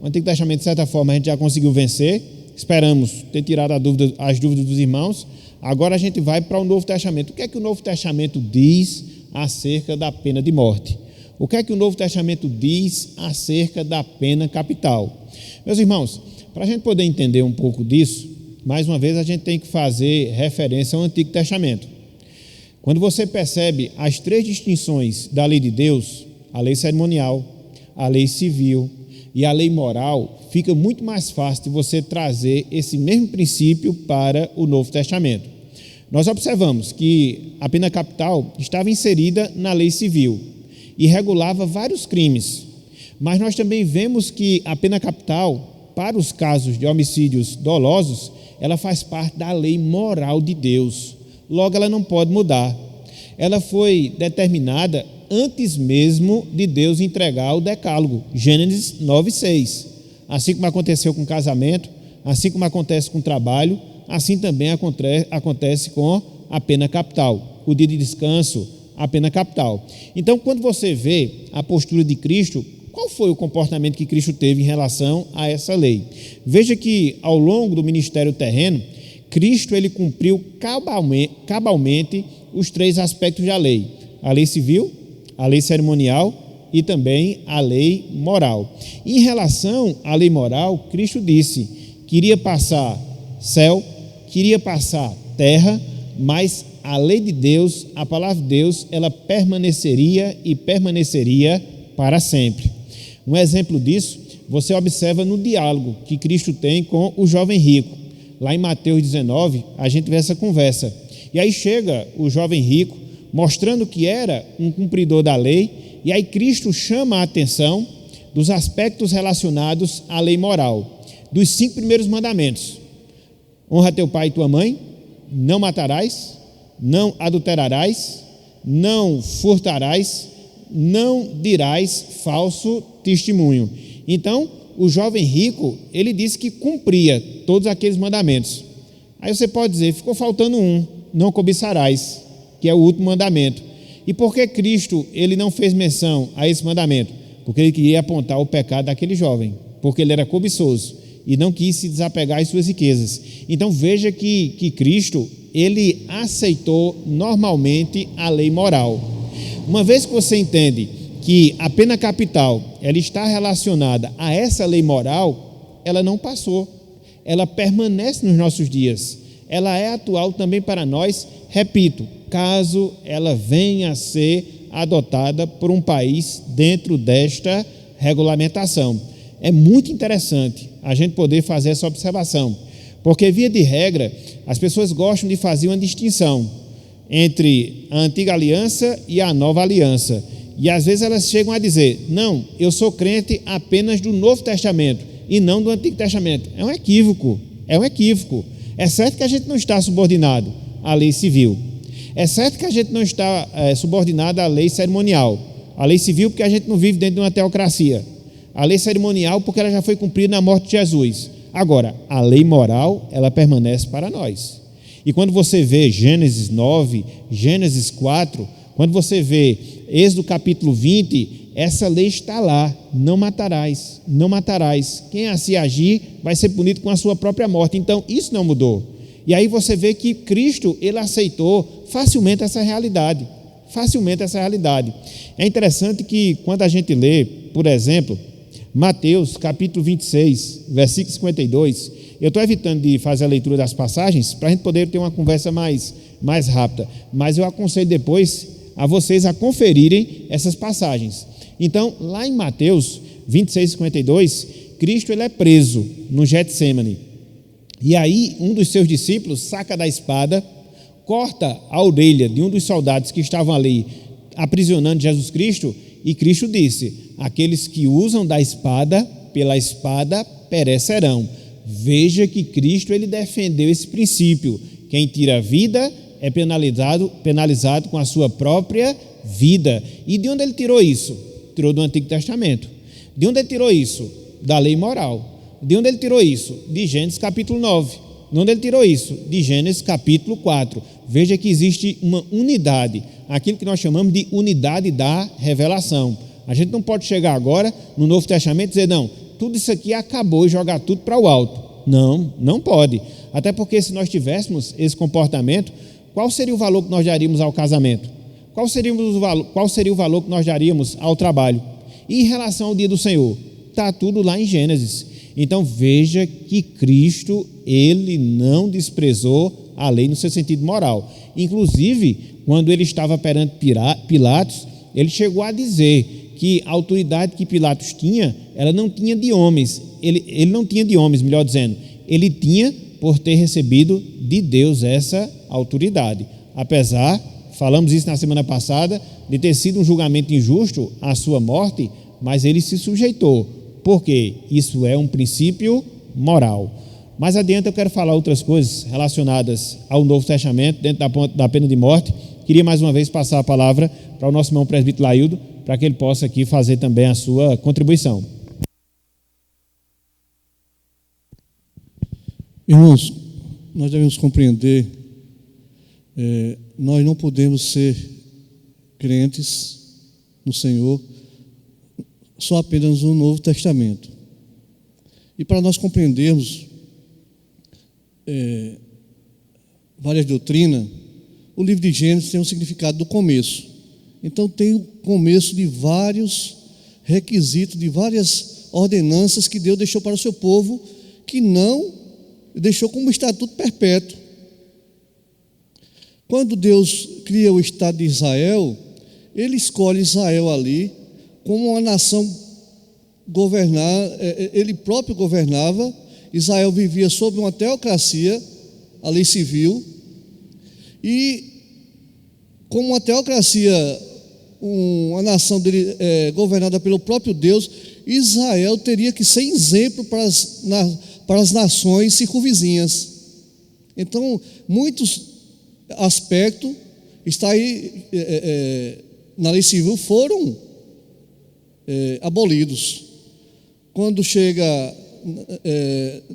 O Antigo Testamento, de certa forma, a gente já conseguiu vencer, esperamos ter tirado as dúvidas dos irmãos. Agora a gente vai para o Novo Testamento. O que é que o Novo Testamento diz acerca da pena de morte? O que é que o Novo Testamento diz acerca da pena capital? Meus irmãos, para a gente poder entender um pouco disso, mais uma vez a gente tem que fazer referência ao Antigo Testamento. Quando você percebe as três distinções da lei de Deus, a lei cerimonial, a lei civil e a lei moral, fica muito mais fácil de você trazer esse mesmo princípio para o Novo Testamento. Nós observamos que a pena capital estava inserida na lei civil e regulava vários crimes, mas nós também vemos que a pena capital, para os casos de homicídios dolosos, ela faz parte da lei moral de Deus, logo ela não pode mudar. Ela foi determinada antes mesmo de Deus entregar o decálogo, Gênesis 9:6. Assim como aconteceu com o casamento, assim como acontece com o trabalho, assim também acontece com a pena capital, o dia de descanso, a pena capital. Então, quando você vê a postura de Cristo, qual foi o comportamento que Cristo teve em relação a essa lei? Veja que, ao longo do ministério terreno, Cristo ele cumpriu cabalmente os três aspectos da lei: a lei civil, a lei cerimonial e também a lei moral. Em relação à lei moral, Cristo disse que iria passar céu, queria passar terra, mas a lei de Deus, a palavra de Deus, ela permaneceria e permaneceria para sempre. Um exemplo disso, você observa no diálogo que Cristo tem com o jovem rico. Lá em Mateus 19, a gente vê essa conversa. E aí chega o jovem rico, mostrando que era um cumpridor da lei, e aí Cristo chama a atenção dos aspectos relacionados à lei moral, dos 5 primeiros mandamentos: honra teu pai e tua mãe, não matarás, não adulterarás, não furtarás, não dirás falso testemunho. Então, o jovem rico, ele disse que cumpria todos aqueles mandamentos. Aí você pode dizer, ficou faltando um: não cobiçarás, que é o último mandamento. E por que Cristo ele não fez menção a esse mandamento? Porque ele queria apontar o pecado daquele jovem, porque ele era cobiçoso e não quis se desapegar às suas riquezas. Então veja que Cristo ele aceitou normalmente a lei moral. Uma vez que você entende que a pena capital ela está relacionada a essa lei moral, ela não passou, ela permanece nos nossos dias, ela é atual também para nós, repito, caso ela venha a ser adotada por um país dentro desta regulamentação. É muito interessante a gente poder fazer essa observação, porque via de regra as pessoas gostam de fazer uma distinção entre a antiga aliança e a nova aliança, e às vezes elas chegam a dizer, não, eu sou crente apenas do Novo Testamento e não do Antigo Testamento. É um equívoco, é certo que a gente não está subordinado à lei civil, é certo que a gente não está subordinado à lei cerimonial, a lei civil porque a gente não vive dentro de uma teocracia, a lei cerimonial porque ela já foi cumprida na morte de Jesus. Agora, a lei moral, ela permanece para nós. E quando você vê Gênesis 9, Gênesis 4, quando você vê Êxodo capítulo 20, essa lei está lá: não matarás, não matarás. Quem assim agir vai ser punido com a sua própria morte. Então, isso não mudou. E aí você vê que Cristo, ele aceitou facilmente essa realidade. É interessante que quando a gente lê, por exemplo, Mateus capítulo 26, versículo 52, eu estou evitando de fazer a leitura das passagens para a gente poder ter uma conversa mais rápida, mas eu aconselho depois a vocês a conferirem essas passagens. Então, lá em Mateus 26, 52, Cristo ele é preso no Getsêmani. E aí, um dos seus discípulos saca da espada, corta a orelha de um dos soldados que estavam ali aprisionando Jesus Cristo, e Cristo disse: aqueles que usam da espada, pela espada perecerão. Veja que Cristo ele defendeu esse princípio: quem tira a vida é penalizado com a sua própria vida. E de onde ele tirou isso? Tirou do Antigo Testamento. De onde ele tirou isso? Da lei moral. De onde ele tirou isso? De Gênesis capítulo 9. De onde ele tirou isso? De Gênesis capítulo 4. Veja que existe uma unidade, aquilo que nós chamamos de unidade da revelação. A gente não pode chegar agora no Novo Testamento e dizer, não, tudo isso aqui acabou e jogar tudo para o alto. Não, não pode. Até porque se nós tivéssemos esse comportamento, qual seria o valor que nós daríamos ao casamento? Qual seria o valor que nós daríamos ao trabalho? E em relação ao dia do Senhor? Está tudo lá em Gênesis. Então veja que Cristo, ele não desprezou a lei no seu sentido moral. Inclusive, quando ele estava perante Pilatos, ele chegou a dizer que a autoridade que Pilatos tinha, ela não tinha de homens. Ele não tinha de homens, melhor dizendo. Ele tinha por ter recebido de Deus essa autoridade. Apesar, falamos isso na semana passada, de ter sido um julgamento injusto a sua morte, mas ele se sujeitou. Por quê? Isso é um princípio moral. Mais adiante eu quero falar outras coisas relacionadas ao Novo Testamento, dentro da pena de morte. Queria mais uma vez passar a palavra para o nosso irmão presbítero Laildo, para que ele possa aqui fazer também a sua contribuição. Irmãos, nós devemos compreender, nós não podemos ser crentes no Senhor só apenas no Novo Testamento. E para nós compreendermos várias doutrinas, o livro de Gênesis tem um significado do começo. Então tem o começo de vários requisitos, de várias ordenanças que Deus deixou para o seu povo, que não deixou como estatuto perpétuo. Quando Deus cria o Estado de Israel, ele escolhe Israel ali como uma nação governar, ele próprio governava. Israel vivia sob uma teocracia, a lei civil, e como uma teocracia, uma nação dele, governada pelo próprio Deus, Israel teria que ser exemplo para as nações circunvizinhas. Então, muitos aspectos está aí na lei civil foram abolidos. Quando chega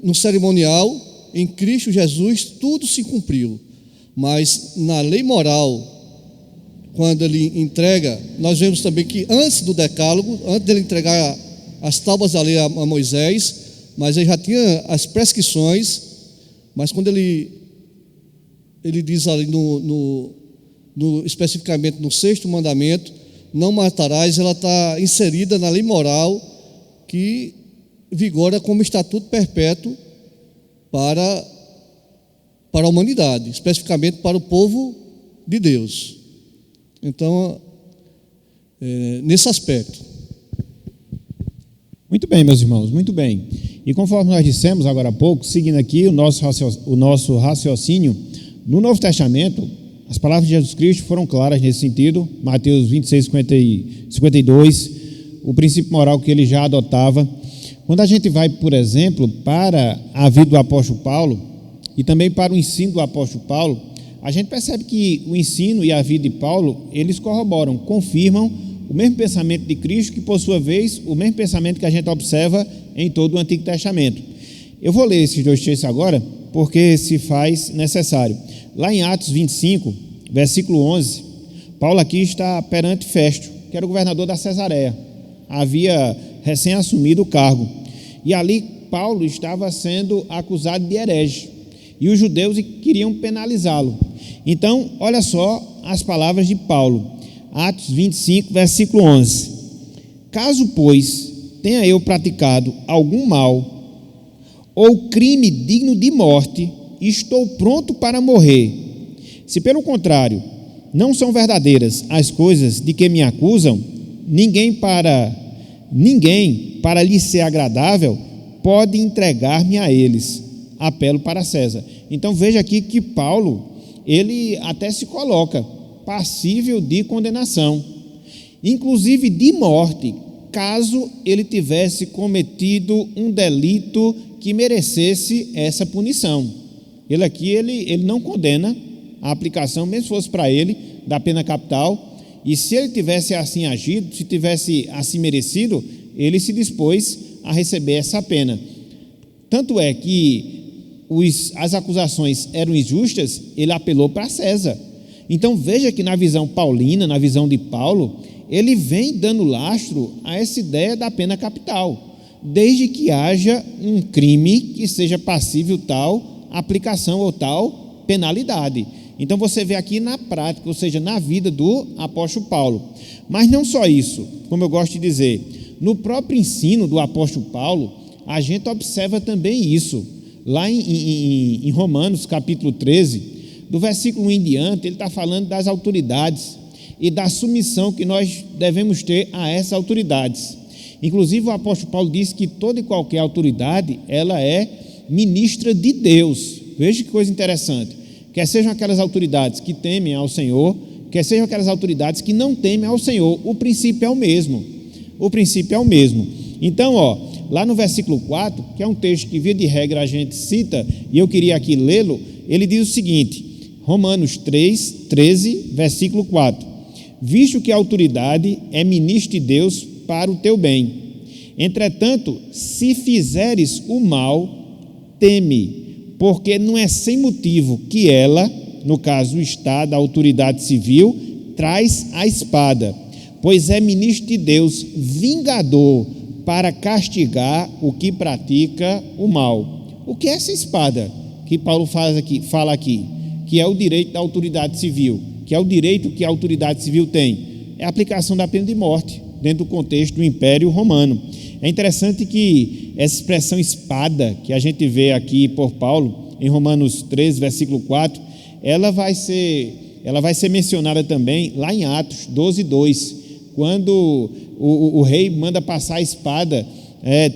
no cerimonial, em Cristo Jesus, tudo se cumpriu. Mas na lei moral, quando ele entrega, nós vemos também que antes do decálogo, antes dele entregar as tábuas da lei a Moisés, mas ele já tinha as prescrições, mas quando ele diz ali especificamente no 6º mandamento, não matarás, ela está inserida na lei moral que vigora como estatuto perpétuo para a humanidade, especificamente para o povo de Deus. Então, nesse aspecto. Muito bem, meus irmãos, muito bem. E conforme nós dissemos agora há pouco, seguindo aqui o nosso raciocínio, no Novo Testamento, as palavras de Jesus Cristo foram claras nesse sentido. Mateus 26, 52, o princípio moral que ele já adotava. Quando a gente vai, por exemplo, para a vida do apóstolo Paulo e também para o ensino do apóstolo Paulo, a gente percebe que o ensino e a vida de Paulo, eles corroboram, confirmam o mesmo pensamento de Cristo, que por sua vez, o mesmo pensamento que a gente observa em todo o Antigo Testamento. Eu vou ler esses dois textos agora, porque se faz necessário. Lá em Atos 25, versículo 11, Paulo aqui está perante Festo, que era o governador da Cesareia. Havia recém assumido o cargo. E ali Paulo estava sendo acusado de herege. E os judeus queriam penalizá-lo. Então, olha só as palavras de Paulo. Atos 25, versículo 11. Caso, pois, tenha eu praticado algum mal ou crime digno de morte, estou pronto para morrer. Se, pelo contrário, não são verdadeiras as coisas de que me acusam, ninguém para lhe ser agradável pode entregar-me a eles. Apelo para César. Então veja aqui que Paulo, ele até se coloca passível de condenação, inclusive de morte, caso ele tivesse cometido um delito que merecesse essa punição. Ele aqui, ele não condena a aplicação, mesmo se fosse para ele, da pena capital, e se ele tivesse assim agido, se tivesse assim merecido, ele se dispôs a receber essa pena. Tanto é que as acusações eram injustas, ele apelou para César. Então veja que na visão paulina, na visão de Paulo, ele vem dando lastro a essa ideia da pena capital, desde que haja um crime que seja passível tal aplicação ou tal penalidade. Então você vê aqui na prática, ou seja, na vida do apóstolo Paulo. Mas não só isso, como eu gosto de dizer, no próprio ensino do apóstolo Paulo, a gente observa também isso. Lá em Romanos capítulo 13, do versículo 1 em diante, ele está falando das autoridades e da submissão que nós devemos ter a essas autoridades. Inclusive o apóstolo Paulo diz que toda e qualquer autoridade, ela é ministra de Deus. Veja que coisa interessante. Quer sejam aquelas autoridades que temem ao Senhor, quer sejam aquelas autoridades que não temem ao Senhor, o princípio é o mesmo. O princípio é o mesmo. Então, lá no versículo 4, que é um texto que via de regra a gente cita, e eu queria aqui lê-lo, ele diz o seguinte, Romanos 3, 13, versículo 4, visto que a autoridade é ministro de Deus para o teu bem. Entretanto, se fizeres o mal, teme, porque não é sem motivo que ela, no caso o Estado, a autoridade civil, traz a espada, pois é ministro de Deus, vingador, para castigar o que pratica o mal. O que é essa espada que Paulo fala aqui? Que é o direito da autoridade civil, que é o direito que a autoridade civil tem, é a aplicação da pena de morte, dentro do contexto do Império Romano. É interessante que essa expressão espada, que a gente vê aqui por Paulo, em Romanos 13, versículo 4, ela vai ser mencionada também lá em Atos 12, 2, quando o rei manda passar a espada,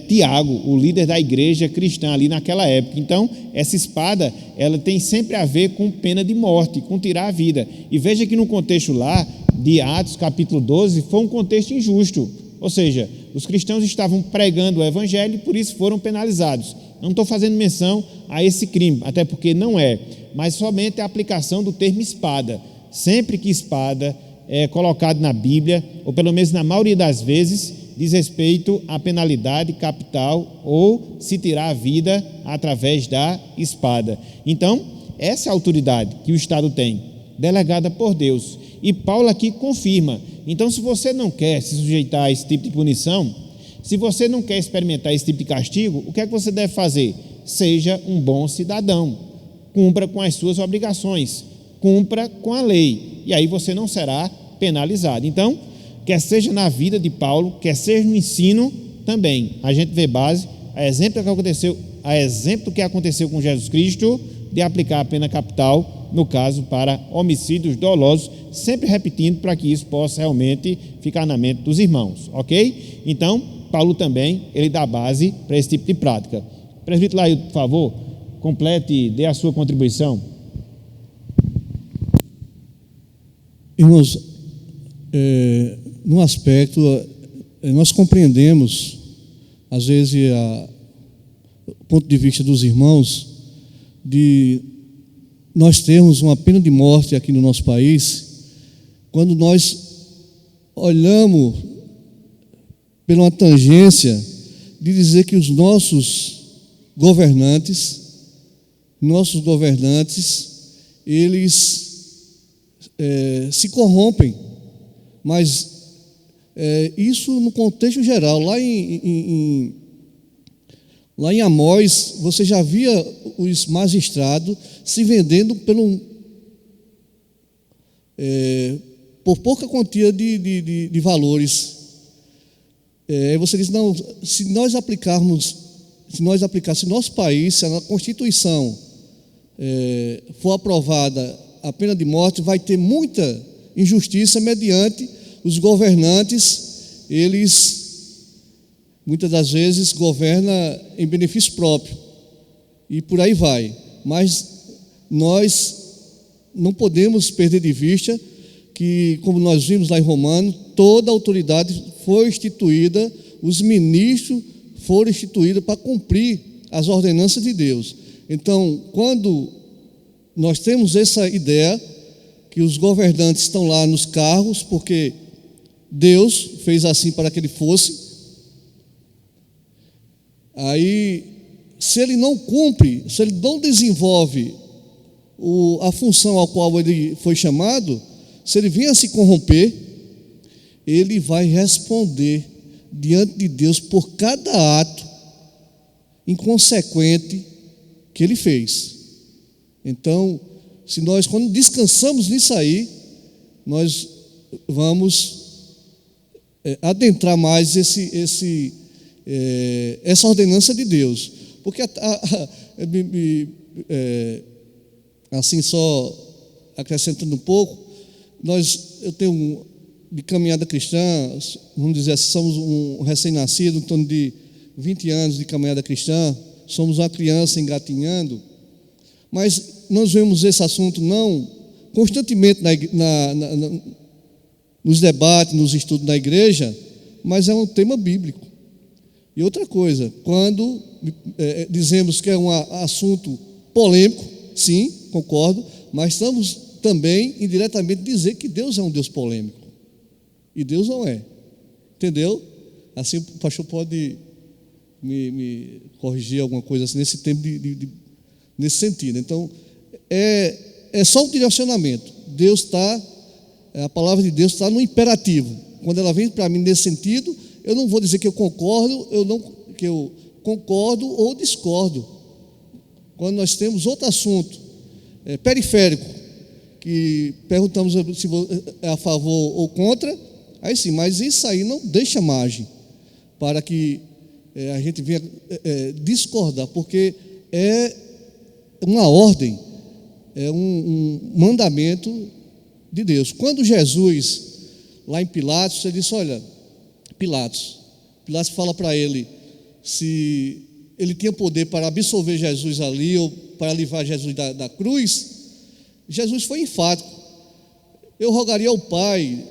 Tiago, o líder da igreja cristã ali naquela época. Então, essa espada, ela tem sempre a ver com pena de morte, com tirar a vida. E veja que no contexto lá, de Atos, capítulo 12, foi um contexto injusto. Ou seja, os cristãos estavam pregando o evangelho e por isso foram penalizados. Não estou fazendo menção a esse crime, até porque não é, mas somente a aplicação do termo espada. Sempre que espada é colocado na Bíblia, ou pelo menos na maioria das vezes, diz respeito à penalidade capital ou se tirar a vida através da espada. Então, essa é a autoridade que o Estado tem, delegada por Deus. E Paulo aqui confirma. Então, se você não quer se sujeitar a esse tipo de punição, se você não quer experimentar esse tipo de castigo, o que é que você deve fazer? Seja um bom cidadão, cumpra com as suas obrigações, cumpra com a lei, e aí você não será penalizado. Então, quer seja na vida de Paulo, quer seja no ensino também, a gente vê base, a exemplo do que aconteceu com Jesus Cristo, de aplicar a pena capital, no caso para homicídios dolosos, sempre repetindo para que isso possa realmente ficar na mente dos irmãos, ok? Então, Paulo também, ele dá base para esse tipo de prática. Presbítero Laílton, por favor, complete, dê a sua contribuição. Irmãos, num aspecto, nós compreendemos, às vezes, o ponto de vista dos irmãos, de nós termos uma pena de morte aqui no nosso país, quando nós olhamos pela tangência de dizer que os nossos governantes, eles se corrompem, mas isso no contexto geral. Lá em Amós, você já via os magistrados se vendendo por pouca quantia de valores. Você diz, não, se nós aplicarmos nosso país, se a Constituição for aprovada a pena de morte, vai ter muita injustiça mediante os governantes, eles muitas das vezes governam em benefício próprio, e por aí vai. Mas nós não podemos perder de vista que, como nós vimos lá em Romanos, toda a autoridade foi instituída, os ministros foram instituídos para cumprir as ordenanças de Deus. Então, quando nós temos essa ideia que os governantes estão lá nos cargos porque Deus fez assim para que ele fosse, aí se ele não cumpre, se ele não desenvolve a função ao qual ele foi chamado, se ele vier a se corromper, ele vai responder diante de Deus por cada ato inconsequente que ele fez. Então, se nós, quando descansamos nisso aí, nós vamos adentrar mais essa ordenança de Deus. Porque, assim, só acrescentando um pouco, eu tenho de caminhada cristã, vamos dizer assim, somos um recém-nascido, em torno de 20 anos de caminhada cristã, somos uma criança engatinhando, mas nós vemos esse assunto não constantemente nos debates, nos estudos da igreja, mas é um tema bíblico. E outra coisa, quando dizemos que é um assunto polêmico, sim, concordo, mas estamos também indiretamente dizer que Deus é um Deus polêmico. E Deus não é. Entendeu? Assim o pastor pode me corrigir alguma coisa assim, nesse tempo nesse sentido. Então, é só um direcionamento. A palavra de Deus está no imperativo. Quando ela vem para mim nesse sentido, eu não vou dizer que eu concordo, que eu concordo ou discordo. Quando nós temos outro assunto periférico, que perguntamos se é a favor ou contra, aí sim, mas isso aí não deixa margem para que a gente venha discordar, porque é uma ordem, é um mandamento de Deus. Quando Jesus, lá em Pilatos, ele disse, olha, Pilatos fala para ele se ele tinha poder para absolver Jesus ali ou para livrar Jesus da cruz. Jesus foi enfático. Eu rogaria ao Pai,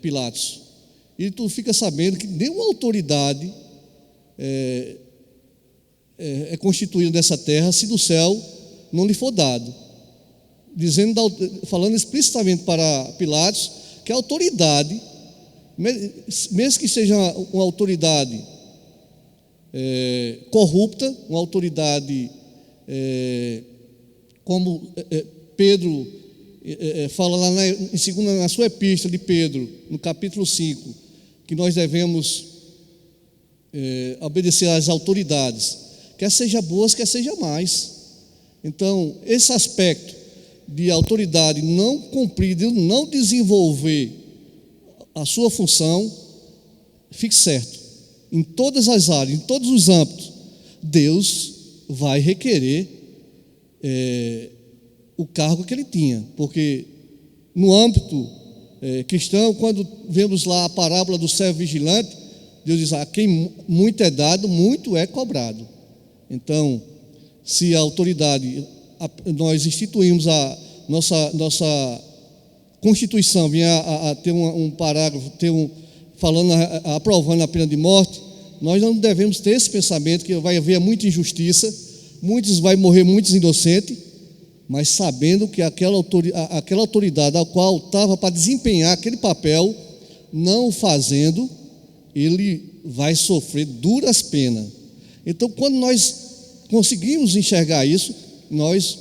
Pilatos, e tu fica sabendo que nenhuma autoridade é constituída nessa terra se do céu não lhe for dado. Falando explicitamente para Pilatos que a autoridade, mesmo que seja uma autoridade corrupta, uma autoridade como Pedro fala lá na sua epístola de Pedro, no capítulo 5, que nós devemos obedecer às autoridades, quer seja boas, quer seja mais. Então, esse aspecto de autoridade não cumprir, de não desenvolver a sua função, fique certo, em todas as áreas, em todos os âmbitos, Deus vai requerer o cargo que ele tinha, porque no âmbito cristão, quando vemos lá a parábola do servo vigilante, Deus diz, a quem muito é dado, muito é cobrado. Então, se a autoridade, nós instituímos a nossa Constituição, vinha a ter um parágrafo, aprovando a pena de morte, nós não devemos ter esse pensamento que vai haver muita injustiça, vai morrer muitos inocentes, mas sabendo que aquela autoridade a qual estava para desempenhar aquele papel, não o fazendo, ele vai sofrer duras penas. Então, quando nós conseguimos enxergar isso, nós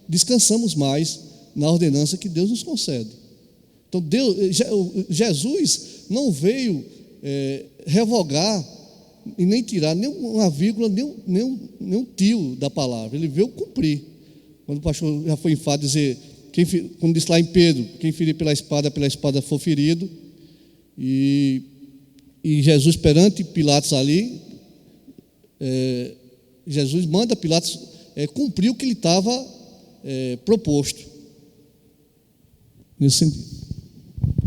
descansamos mais na ordenança que Deus nos concede. Então, Jesus não veio revogar e nem tirar nem uma vírgula, nem um tio da palavra. Ele veio cumprir. Quando o pastor já foi enfático dizer, quando disse lá em Pedro, quem ferir pela espada for ferido. E Jesus perante Pilatos ali, Jesus manda Pilatos cumprir o que lhe estava proposto. Nesse sentido.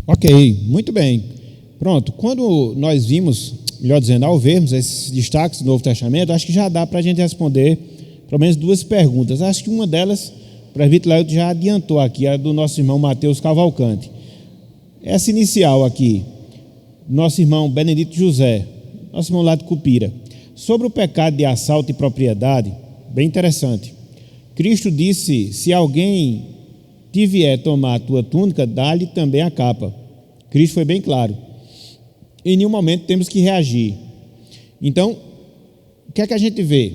Ok, muito bem. Pronto, quando nós vimos, melhor dizendo, ao vermos esses destaques do Novo Testamento, acho que já dá para a gente responder pelo menos duas perguntas. Acho que uma delas, o presbítero Lailton já adiantou aqui, a do nosso irmão Mateus Cavalcante. Essa inicial aqui, nosso irmão Benedito José, nosso irmão lá de Cupira, sobre o pecado de assalto e propriedade, bem interessante. Cristo disse, se alguém te vier tomar a tua túnica, dá-lhe também a capa. Cristo foi bem claro. Em nenhum momento temos que reagir. Então, que é que a gente vê?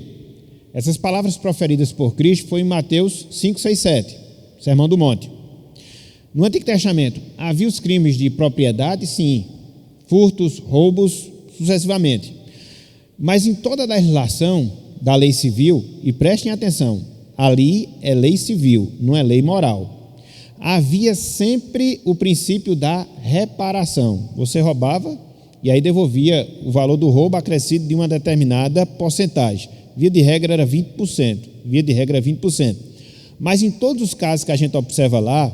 Essas palavras proferidas por Cristo foi em Mateus 5, 6, 7, Sermão do Monte. No Antigo Testamento, havia os crimes de propriedade, sim, furtos, roubos, sucessivamente. Mas em toda a legislação da lei civil, e prestem atenção, ali é lei civil, não é lei moral. Havia sempre o princípio da reparação. Você roubava e aí devolvia o valor do roubo acrescido de uma determinada porcentagem. Via de regra era 20%. Mas em todos os casos que a gente observa lá,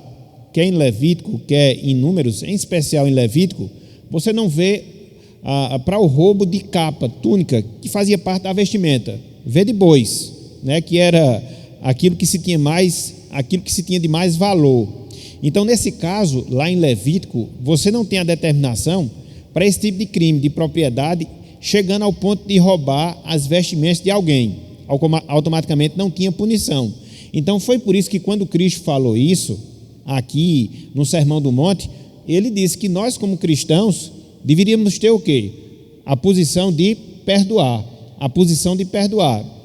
quer em Levítico, quer em Números, em especial em Levítico, você não vê para o roubo de capa, túnica, que fazia parte da vestimenta. Vê de bois, né, que era aquilo que se tinha de mais valor. Então, nesse caso, lá em Levítico, você não tem a determinação para esse tipo de crime de propriedade, chegando ao ponto de roubar as vestimentas de alguém. Automaticamente não tinha punição. Então, foi por isso que quando Cristo falou isso, aqui no Sermão do Monte, ele disse que nós, como cristãos, deveríamos ter o quê? A posição de perdoar.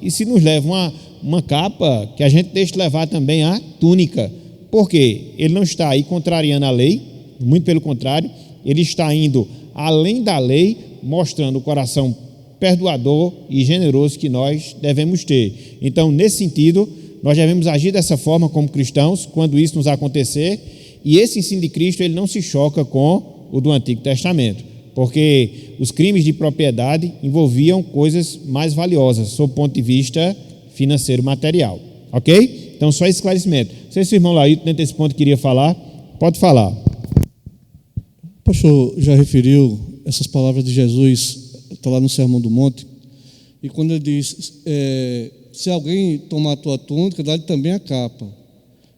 E se nos leva uma capa, que a gente deixe levar também a túnica. Por quê? Ele não está aí contrariando a lei, muito pelo contrário, ele está indo além da lei, mostrando o coração perdoador e generoso que nós devemos ter. Então, nesse sentido, nós devemos agir dessa forma como cristãos, quando isso nos acontecer, e esse ensino de Cristo, ele não se choca com o do Antigo Testamento, porque os crimes de propriedade envolviam coisas mais valiosas, sob o ponto de vista financeiro material, ok? Então, só esse esclarecimento. Não sei se o irmão Laíto, dentro desse ponto, queria falar, pode falar. O pastor já referiu essas palavras de Jesus, está lá no Sermão do Monte, e quando ele diz, se alguém tomar a tua túnica, dá-lhe também a capa.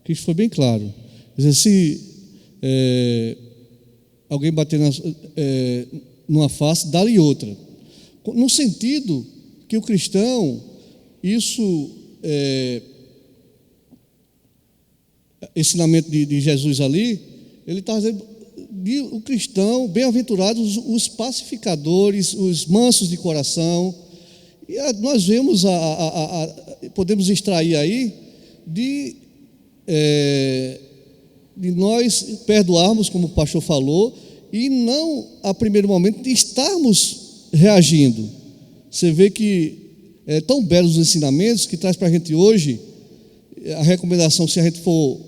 Cristo foi bem claro. Quer dizer, se alguém bater numa face, dá-lhe outra. No sentido que o cristão, ensinamento de Jesus ali, ele está dizendo, o cristão, bem-aventurados os pacificadores, os mansos de coração. E nós vemos, podemos extrair aí de nós perdoarmos, como o pastor falou, e não, a primeiro momento, de estarmos reagindo. Você vê que é tão belos os ensinamentos que traz para a gente hoje a recomendação, se a gente for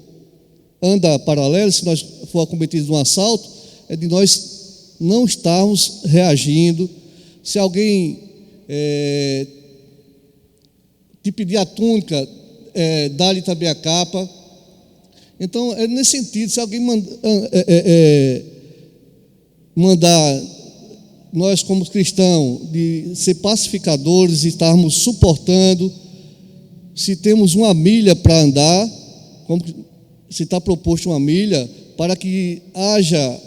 anda paralelo, se nós for acometidos de um assalto, é de nós não estarmos reagindo. Se alguém te pedir a túnica, dá-lhe também a capa. Então, é nesse sentido, se alguém mandar nós como cristãos de ser pacificadores, estarmos suportando, se temos uma milha para andar, como se está proposto uma milha, para que haja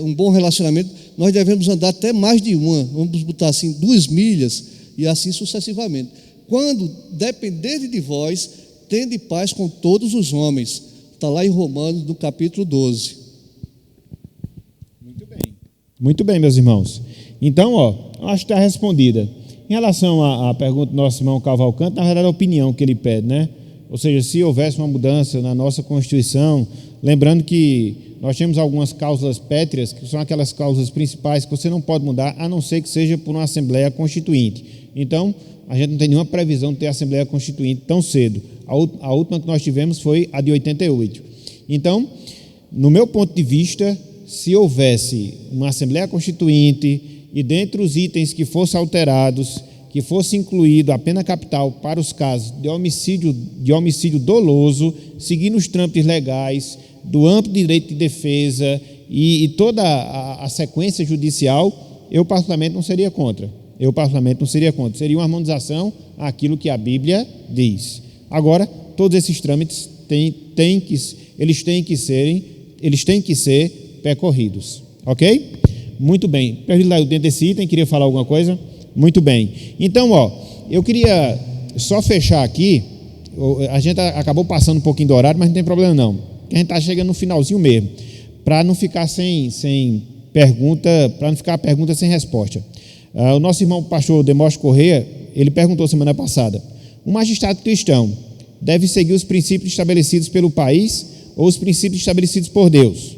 um bom relacionamento, nós devemos andar até mais de uma, vamos botar assim, 2 milhas, e assim sucessivamente. Quando depender de vós, tende paz com todos os homens. Está lá em Romanos, no capítulo 12. Muito bem, meus irmãos. Então, acho que está respondida. Em relação à pergunta do nosso irmão Cavalcante, na verdade, a opinião que ele pede, né? Ou seja, se houvesse uma mudança na nossa Constituição, lembrando que nós temos algumas cláusulas pétreas, que são aquelas cláusulas principais que você não pode mudar, a não ser que seja por uma Assembleia Constituinte. Então, a gente não tem nenhuma previsão de ter Assembleia Constituinte tão cedo. A última que nós tivemos foi a de 88. Então, no meu ponto de vista, se houvesse uma Assembleia Constituinte e dentre os itens que fossem alterados, que fosse incluído a pena capital para os casos de homicídio doloso, seguindo os trâmites legais, do amplo direito de defesa e toda a sequência judicial, eu particularmente não seria contra. Seria uma harmonização àquilo que a Bíblia diz. Agora, todos esses trâmites têm que ser percorridos. Ok? Muito bem. Dentro desse item, queria falar alguma coisa? Muito bem. Então, eu queria só fechar aqui. A gente acabou passando um pouquinho do horário, mas não tem problema não. A gente está chegando no finalzinho mesmo, para não ficar sem pergunta, para não ficar a pergunta sem resposta. O nosso irmão pastor Demóstenes Correia, ele perguntou semana passada: um magistrado cristão deve seguir os princípios estabelecidos pelo país ou os princípios estabelecidos por Deus?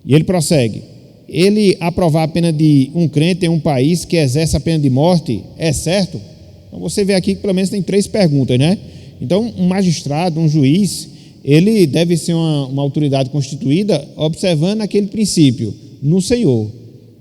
E ele prossegue: ele aprovar a pena de um crente em um país que exerce a pena de morte é certo? Então você vê aqui que pelo menos tem 3 perguntas, né? Então um magistrado, um juiz, ele deve ser uma autoridade constituída observando aquele princípio: no Senhor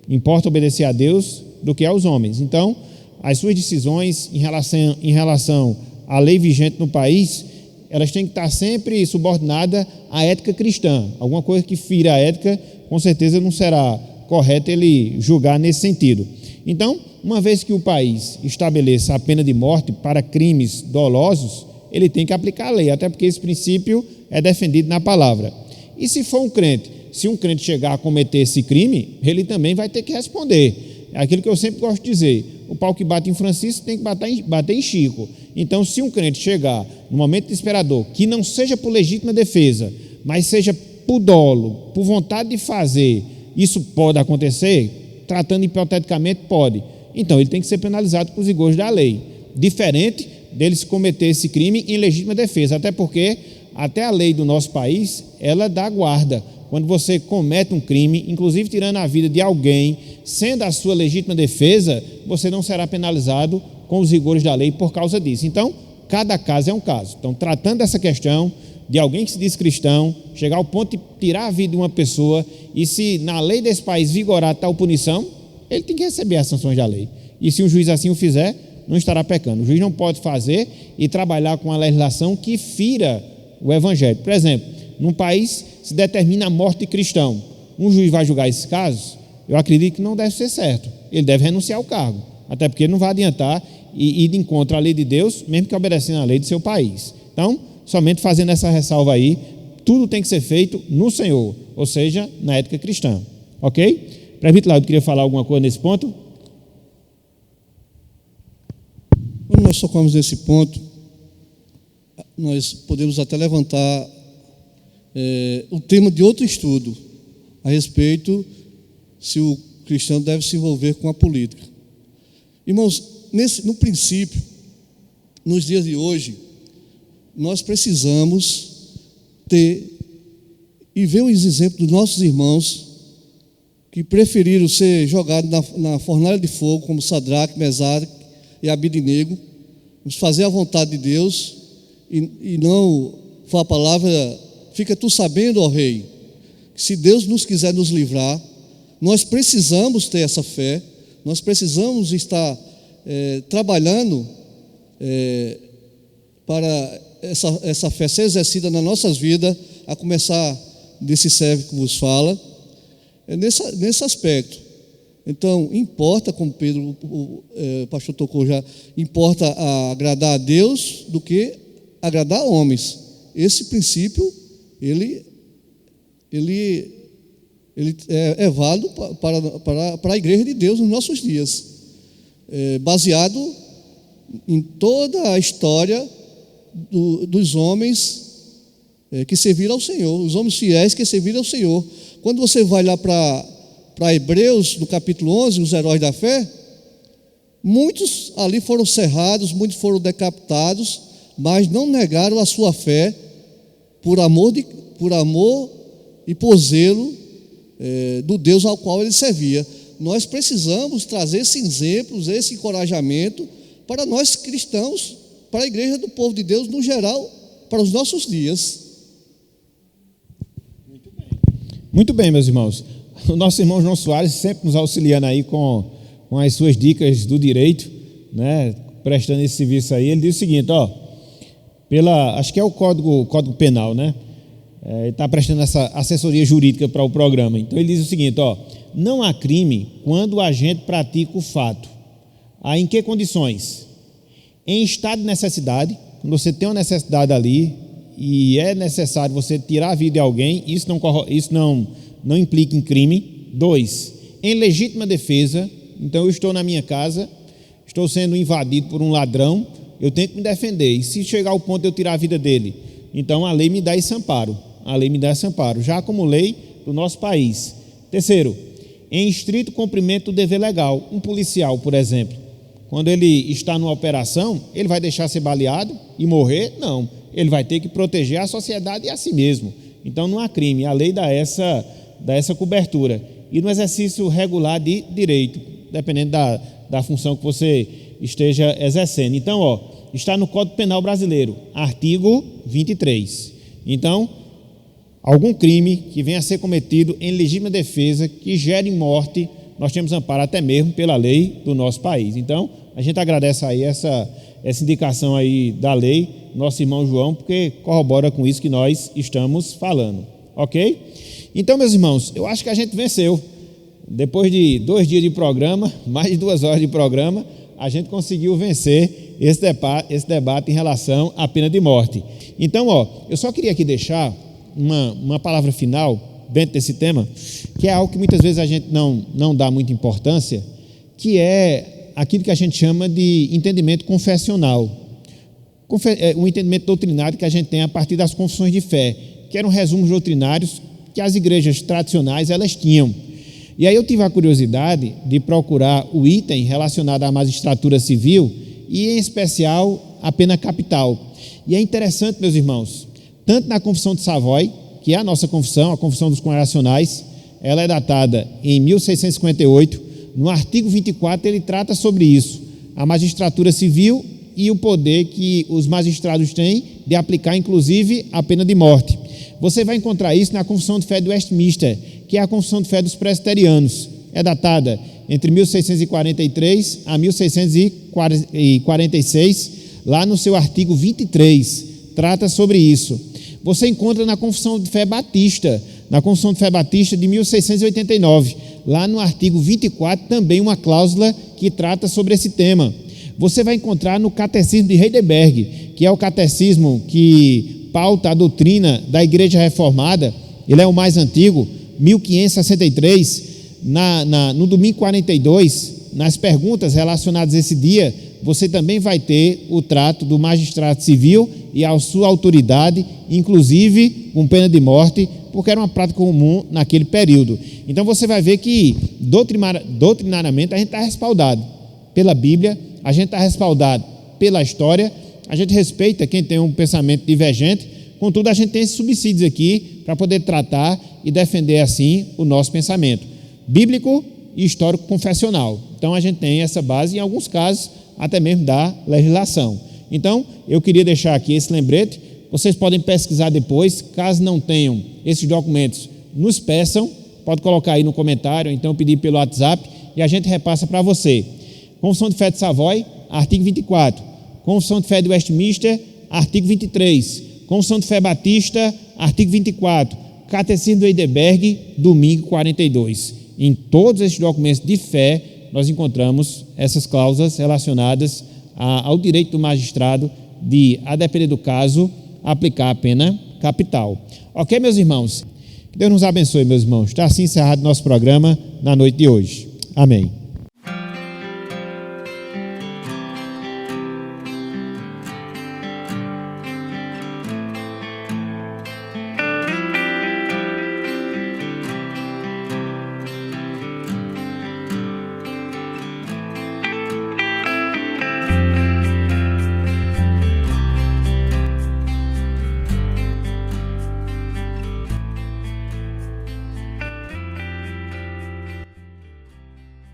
importa obedecer a Deus do que aos homens. Então as suas decisões em relação à lei vigente no país, elas têm que estar sempre subordinadas à ética cristã. Alguma coisa que fira a ética, com certeza não será correto ele julgar nesse sentido. Então, uma vez que o país estabeleça a pena de morte para crimes dolosos, ele tem que aplicar a lei, até porque esse princípio é defendido na palavra. E se for um crente, se um crente chegar a cometer esse crime, ele também vai ter que responder. É aquilo que eu sempre gosto de dizer: o pau que bate em Francisco tem que bater em Chico. Então, se um crente chegar no momento desesperador, que não seja por legítima defesa, mas seja por dolo, por vontade de fazer, isso pode acontecer? Tratando hipoteticamente, pode. Então, ele tem que ser penalizado com os rigores da lei, diferente dele se cometer esse crime em legítima defesa, até porque até a lei do nosso país, ela dá guarda. Quando você comete um crime, inclusive tirando a vida de alguém, sendo a sua legítima defesa, você não será penalizado com os rigores da lei por causa disso. Então, cada caso é um caso. Então, tratando dessa questão de alguém que se diz cristão, chegar ao ponto de tirar a vida de uma pessoa, e se na lei desse país vigorar tal punição, ele tem que receber as sanções da lei. E se o juiz assim o fizer, não estará pecando. O juiz não pode fazer e trabalhar com a legislação que fira o evangelho. Por exemplo, num país se determina a morte de cristão, um juiz vai julgar esses casos? Eu acredito que não deve ser certo. Ele deve renunciar ao cargo, até porque não vai adiantar ir de encontro à lei de Deus, mesmo que obedecendo à lei do seu país. Então, somente fazendo essa ressalva aí, tudo tem que ser feito no Senhor, ou seja, na ética cristã. Ok? Presbítero Laudo, queria falar alguma coisa nesse ponto? Quando nós tocamos nesse ponto, nós podemos até levantar o tema de outro estudo a respeito se o cristão deve se envolver com a política. Irmãos, no princípio, nos dias de hoje, nós precisamos ter e ver os exemplos dos nossos irmãos que preferiram ser jogados na fornalha de fogo, como Sadraque, Mesaque e Abidnego, nos fazer a vontade de Deus e não foi a palavra: fica tu sabendo, ó rei, que se Deus nos quiser nos livrar, nós precisamos ter essa fé, nós precisamos estar trabalhando para essa fé ser exercida nas nossas vidas, a começar desse servo que vos fala, nesse aspecto. Então, importa, como Pedro, o pastor tocou já, importa agradar a Deus do que agradar a homens. Esse princípio, ele é válido para a igreja de Deus nos nossos dias, baseado em toda a história dos homens que serviram ao Senhor, os homens fiéis que serviram ao Senhor. Quando você vai lá para Hebreus, no capítulo 11, os heróis da fé, muitos ali foram cerrados, muitos foram decapitados, mas não negaram a sua fé por amor e por zelo do Deus ao qual ele servia. Nós precisamos trazer esses exemplos, esse encorajamento para nós cristãos, para a igreja do povo de Deus no geral, para os nossos dias. Muito bem, meus irmãos. O nosso irmão João Soares sempre nos auxiliando aí com as suas dicas do direito, né, prestando esse serviço aí. Ele diz o seguinte, acho que é o Código Penal, né? Ele está prestando essa assessoria jurídica para o programa. Então ele diz o seguinte, não há crime quando o agente pratica o fato. Em que condições? Em estado de necessidade, quando você tem uma necessidade ali e é necessário você tirar a vida de alguém, isso não implica em crime. 2, em legítima defesa, então eu estou na minha casa, estou sendo invadido por um ladrão, eu tenho que me defender, e se chegar ao ponto de eu tirar a vida dele, então a lei me dá esse amparo, já como lei do nosso país. 3, em estrito cumprimento do dever legal. Um policial, por exemplo, quando ele está numa operação, ele vai deixar ser baleado e morrer? Não. Ele vai ter que proteger a sociedade e a si mesmo. Então não há crime, a lei dá essa cobertura. E no exercício regular de direito, dependendo da função que você esteja exercendo. Então, está no Código Penal Brasileiro, artigo 23. Então, algum crime que venha a ser cometido em legítima defesa, que gere morte, nós temos amparo até mesmo pela lei do nosso país. Então, a gente agradece aí essa indicação aí da lei, nosso irmão João, porque corrobora com isso que nós estamos falando, ok? Então, meus irmãos, eu acho que a gente venceu. Depois de 2 dias de programa, mais de 2 horas de programa, a gente conseguiu vencer esse debate em relação à pena de morte. Então, eu só queria aqui deixar uma palavra final dentro desse tema, que é algo que muitas vezes a gente não dá muita importância, que é aquilo que a gente chama de entendimento confessional. O entendimento doutrinário que a gente tem a partir das confissões de fé, que eram resumos doutrinários que as igrejas tradicionais elas tinham. E aí eu tive a curiosidade de procurar o item relacionado à magistratura civil e, em especial, a pena capital. E é interessante, meus irmãos, tanto na Confissão de Savoy, que é a nossa confissão, a Confissão dos Congregacionais, ela é datada em 1658, no artigo 24 ele trata sobre isso, a magistratura civil e o poder que os magistrados têm de aplicar, inclusive, a pena de morte. Você vai encontrar isso na Confissão de Fé de Westminster, que é a Confissão de Fé dos Presbiterianos. É datada entre 1643 a 1646, lá no seu artigo 23, trata sobre isso. Você encontra na Confissão de Fé Batista, na Confissão de Fé Batista de 1689, lá no artigo 24, também uma cláusula que trata sobre esse tema. Você vai encontrar no Catecismo de Heidelberg, que é o catecismo que pauta a doutrina da Igreja Reformada, ele é o mais antigo, 1563, no domingo 42, nas perguntas relacionadas a esse dia, você também vai ter o trato do magistrado civil e a sua autoridade, inclusive com pena de morte, porque era uma prática comum naquele período. Então você vai ver que doutrinariamente a gente está respaldado pela Bíblia, a gente está respaldado pela história, a gente respeita quem tem um pensamento divergente, contudo a gente tem esses subsídios aqui para poder tratar e defender assim o nosso pensamento bíblico e histórico confessional. Então a gente tem essa base, em alguns casos até mesmo da legislação. Então eu queria deixar aqui esse lembrete, vocês podem pesquisar depois, caso não tenham esses documentos, nos peçam, pode colocar aí no comentário, então pedir pelo WhatsApp e a gente repassa para você. Confissão de Fé de Savoy, artigo 24. Confissão de Fé de Westminster, artigo 23. Confissão de Fé Batista, artigo 24. Catecismo de Heidelberg, domingo 42. Em todos esses documentos de fé, nós encontramos essas cláusulas relacionadas ao direito do magistrado de, a depender do caso, aplicar a pena capital. Ok, meus irmãos? Que Deus nos abençoe, meus irmãos. Está assim encerrado nosso programa na noite de hoje. Amém.